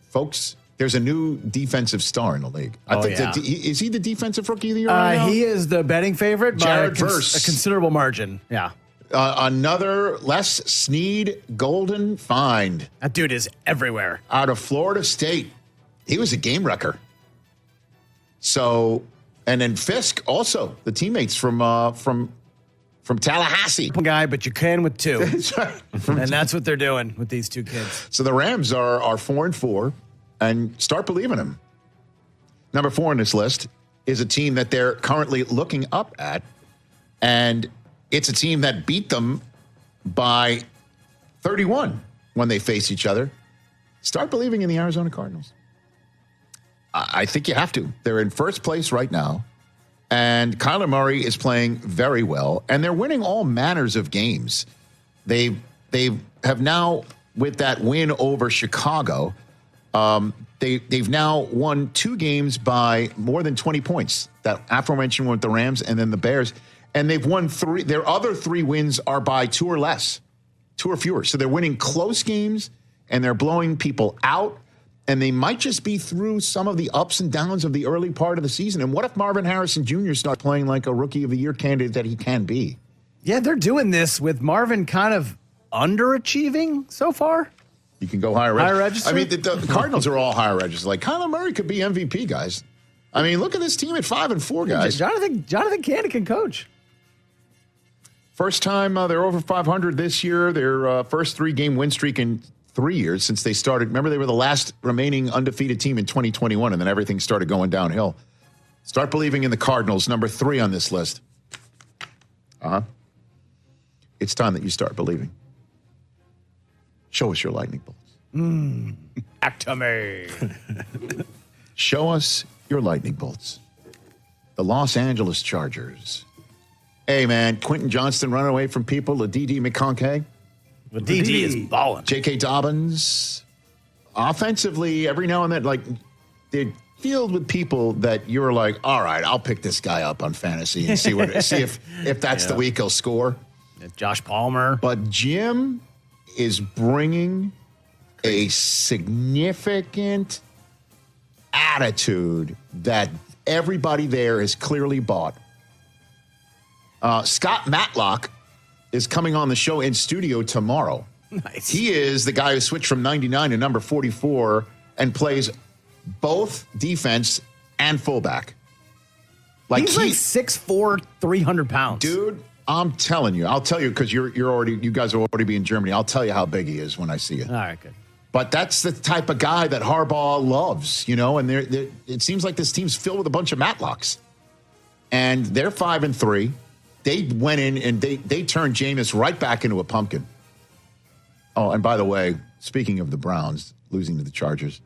folks, there's a new defensive star in the league. I think is he the defensive rookie of the year right now? He is the betting favorite by Jared a Verse. considerable margin. Yeah. Another Les Snead Golden find. That dude is everywhere. Out of Florida State. He was a game wrecker. So, and then Fisk also, the teammates from Tallahassee. One guy, but you can with two. That's right. And that's what they're doing with these two kids. So the Rams are 4-4, and start believing them. Number 4 on this list is a team that they're currently looking up at, and it's a team that beat them by 31 when they face each other. Start believing in the Arizona Cardinals. I think you have to. They're in first place right now, and Kyler Murray is playing very well, and they're winning all manners of games. They have now, with that win over Chicago, they've now won 2 games by more than 20 points. That aforementioned one with the Rams and then the Bears. And they've won 3. Their other 3 wins are by 2 or less, 2 or fewer. So they're winning close games, and they're blowing people out. And they might just be through some of the ups and downs of the early part of the season. And what if Marvin Harrison Jr. starts playing like a Rookie of the Year candidate that he can be? Yeah, they're doing this with Marvin kind of underachieving so far. You can go higher register. Higher register? I mean, the Cardinals are all higher register. Like, Kyler Murray could be MVP, guys. I mean, look at this team at 5-4, guys. Jonathan Cannon can coach. First time they're over 500 this year. Their first 3-game win streak in 3 years since they started. Remember, they were the last remaining undefeated team in 2021, and then everything started going downhill. Start believing in the Cardinals, number 3 on this list. It's time that you start believing. Show us your lightning bolts. Back to me. Show us your lightning bolts. The Los Angeles Chargers. Hey, man, Quentin Johnston running away from people. Aditi McConkey. DD is balling. J.K. Dobbins. Offensively, every now and then, like, they're filled with people that you're like, all right, I'll pick this guy up on fantasy and see if that's the week he'll score. Josh Palmer. But Jim is bringing a significant attitude that everybody there has clearly bought. Scott Matlock is coming on the show in studio tomorrow. Nice. He is the guy who switched from 99 to number 44 and plays both defense and fullback. He's like 6'4", 300 pounds. Dude, I'm telling you. I'll tell you because you guys will already be in Germany. I'll tell you how big he is when I see you. All right, good. But that's the type of guy that Harbaugh loves, you know, and it seems like this team's filled with a bunch of Matlocks. And they're 5-3. They went in and they turned Jameis right back into a pumpkin. Oh, and by the way, speaking of the Browns losing to the Chargers,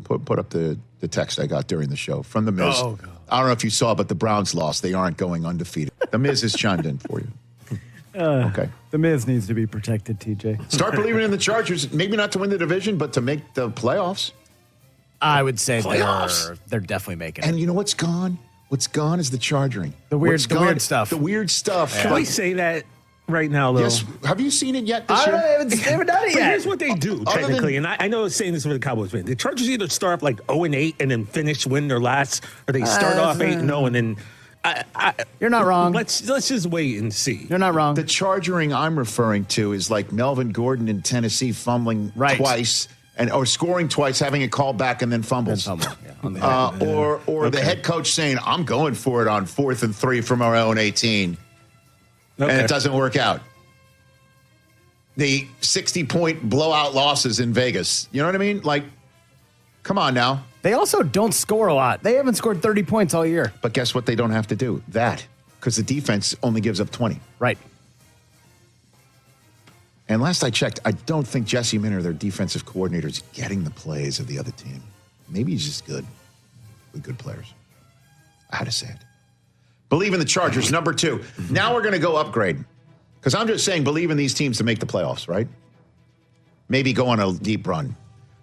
put up the text I got during the show from The Miz. Oh, God. I don't know if you saw, but the Browns lost. They aren't going undefeated. The Miz has chimed in for you. Okay. The Miz needs to be protected, TJ. Start believing in the Chargers, maybe not to win the division, but to make the playoffs. I would say they're definitely making it. And you know what's gone? What's gone is the charging. The weird stuff. The weird stuff. Can we say that right now, though? Yes. Have you seen it yet this I year? haven't done it But yet. here's what they do, technically, and I know saying this for the Cowboys fan. The Chargers either start like 0-8 and then win their last, or they start off 8-0 and then. You're not wrong. Let's just wait and see. You're not wrong. The charging I'm referring to is like Melvin Gordon in Tennessee fumbling twice or scoring twice, having it called back and then fumbles. Or the head coach saying, "I'm going for it on 4th and 3 from our own 18," and it doesn't work out. The 60-point blowout losses in Vegas. You know what I mean? Like, come on now. They also don't score a lot. They haven't scored 30 points all year. But guess what they don't have to do? That. Because the defense only gives up 20. Right. And last I checked, I don't think Jesse Minter, their defensive coordinator, is getting the plays of the other team. Maybe he's just good with good players. I had to say it. Believe in the Chargers, number 2. Now we're going to go upgrade. Because I'm just saying, believe in these teams to make the playoffs, right? Maybe go on a deep run.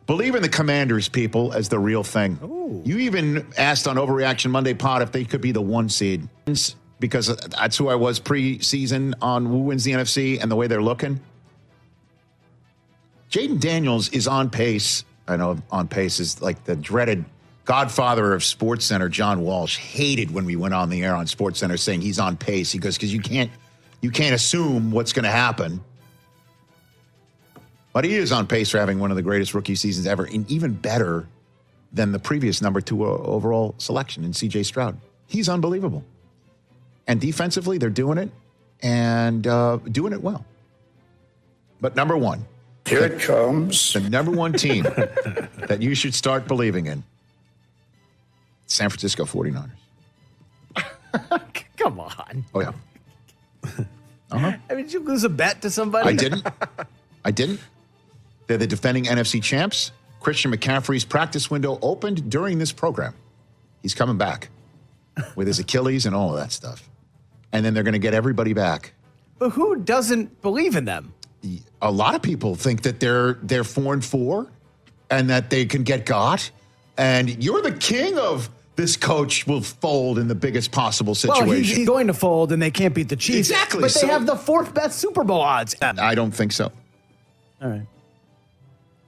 Believe in the Commanders, people, as the real thing. Ooh. You even asked on Overreaction Monday Pod if they could be the 1 seed. Because that's who I was preseason on who wins the NFC and the way they're looking. Jaden Daniels is on pace. I know on pace is like the dreaded godfather of SportsCenter, John Walsh, hated when we went on the air on SportsCenter saying he's on pace. He goes, because you can't assume what's going to happen. But he is on pace for having one of the greatest rookie seasons ever, and even better than the previous number 2 overall selection in C.J. Stroud. He's unbelievable. And defensively, they're doing it, and doing it well. But number 1. Here it comes. The number 1 team that you should start believing in. San Francisco 49ers. Come on. Oh, yeah. Uh-huh. I mean, did you lose a bet to somebody? I didn't. They're the defending NFC champs. Christian McCaffrey's practice window opened during this program. He's coming back with his Achilles and all of that stuff. And then they're going to get everybody back. But who doesn't believe in them? A lot of people think that they're 4-4 and that they can get got. And you're the king of this coach will fold in the biggest possible situation. Well, he's going to fold and they can't beat the Chiefs. Exactly. But they have the 4th best Super Bowl odds. I don't think so. All right.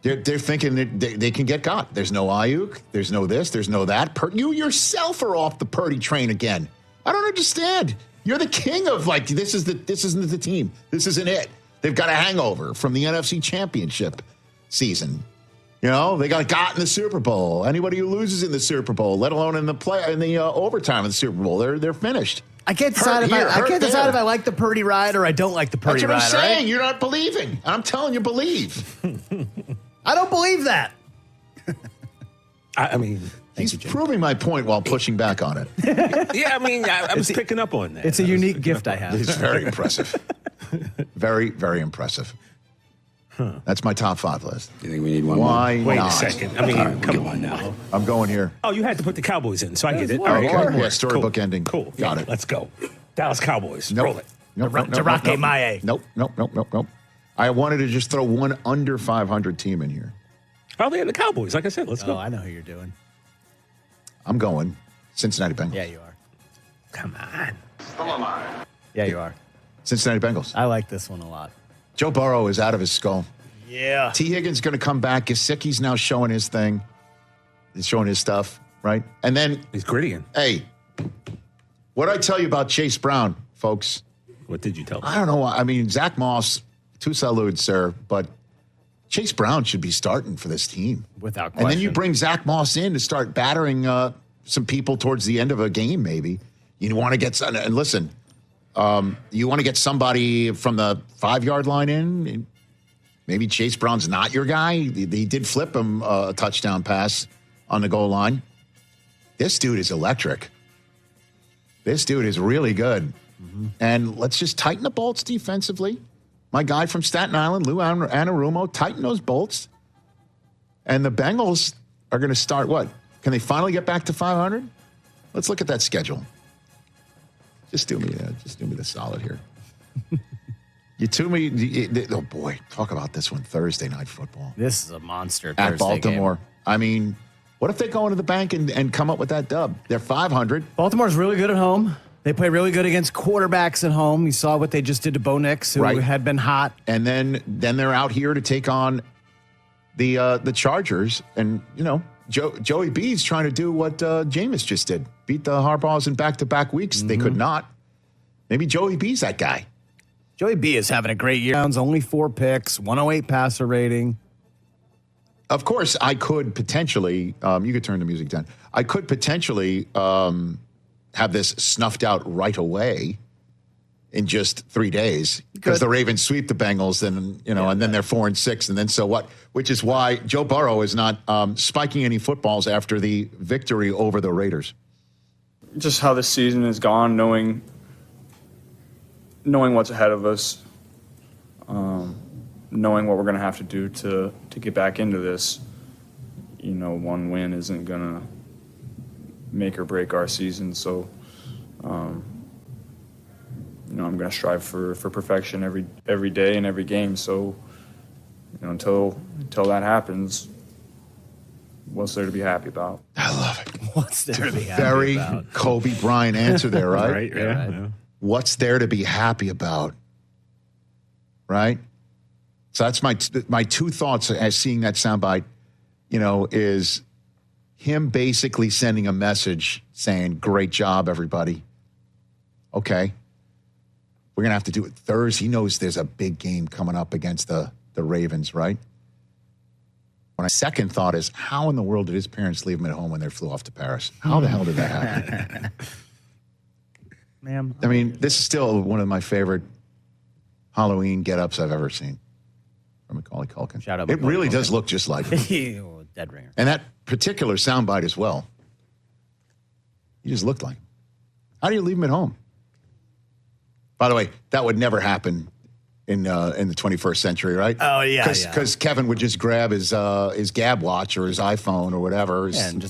They're thinking that they can get got. There's no Ayuk. There's no this. There's no that. You yourself are off the Purdy train again. I don't understand. You're the king of this isn't the team. This isn't it. They've got a hangover from the NFC Championship season. You know, they got in the Super Bowl. Anybody who loses in the Super Bowl, let alone in the overtime of the Super Bowl, they're finished. I can't decide if I like the Purdy ride or I don't like the Purdy ride. That's what I'm saying. Right? You're not believing. I'm telling you, believe. I don't believe that. I mean, he's proving my point while pushing back on it. Yeah, I mean, I was picking up on that. It's a unique gift I have. It's very impressive. Very, very impressive. Huh. That's my top 5 list. You think we need one Why more? Wait not? a second. I mean, come on now. I'm going here. Oh, you had to put the Cowboys in, so I get it. All right, okay. Yeah, storybook ending. Cool. Got it. Let's go. Dallas Cowboys. Nope. Roll it. Nope. Jarake Maye. Nope. I wanted to just throw one under 500 team in here. Oh, they're the Cowboys. Like I said, let's go. Oh, I know who you're doing. I'm going Cincinnati Bengals. Yeah, you are. Come on. Still alive. Yeah, you are. Cincinnati Bengals. I like this one a lot. Joe Burrow is out of his skull. Yeah. T. Higgins going to come back. Gesicki's now showing his thing. He's showing his stuff, right? And then he's grittying. Hey, what did I tell you about Chase Brown, folks? What did you tell me? I don't know. I mean, Zach Moss, tu salud, sir, but Chase Brown should be starting for this team. Without question. And then you bring Zach Moss in to start battering some people towards the end of a game, maybe. You want to get, and listen, you want to get somebody from the 5-yard line in. Maybe Chase Brown's not your guy. He did flip him a touchdown pass on the goal line. This dude is electric. This dude is really good. Mm-hmm. And let's just tighten the bolts defensively. My guy from Staten Island, Lou Anarumo, tighten those bolts. And the Bengals are going to start what? Can they finally get back to 500? Let's look at that schedule. Just do me the solid here. Oh boy, talk about this one, Thursday Night Football. This is a monster At Thursday Baltimore. game. I mean, what if they go into the bank and come up with that dub? They're 500. Baltimore's really good at home. They play really good against quarterbacks at home. You saw what they just did to Bo Nix, who had been hot. And then they're out here to take on the Chargers. And, you know, Joey B's trying to do what Jameis just did. Beat the Harbaughs in back-to-back weeks. Mm-hmm. They could not. Maybe Joey B's that guy. Joey B is having a great year. Only 4 picks, 108 passer rating. Of course, I could potentially, you could turn the music down. I could potentially have this snuffed out right away in just 3 days because the Ravens sweep the Bengals, and then they're 4-6, and then so what? Which is why Joe Burrow is not spiking any footballs after the victory over the Raiders. Just how this season has gone, knowing what's ahead of us, knowing what we're going to have to do to get back into this. You know, one win isn't going to make or break our season. So, I'm going to strive for perfection every day and every game. So, until that happens, what's there to be happy about? I love it. What's there to be happy Very about? Kobe Bryant answer there, right? Right, yeah. What's there to be happy about? Right? So that's my two thoughts as seeing that soundbite, is him basically sending a message saying, great job, everybody. Okay. We're going to have to do it Thursday. He knows there's a big game coming up against the Ravens, right? My second thought is, how in the world did his parents leave him at home when they flew off to Paris? How the hell did that happen? Ma'am. I mean, this is still one of my favorite Halloween get-ups I've ever seen from Macaulay Culkin. Shout out It Macaulay really Culkin. does look just like him. Dead ringer. And that particular soundbite as well. He just looked like him. How do you leave him at home? By the way, that would never happen in the 21st century, right? Oh, yeah, Because Kevin would just grab his Gab watch or his iPhone or whatever, his and just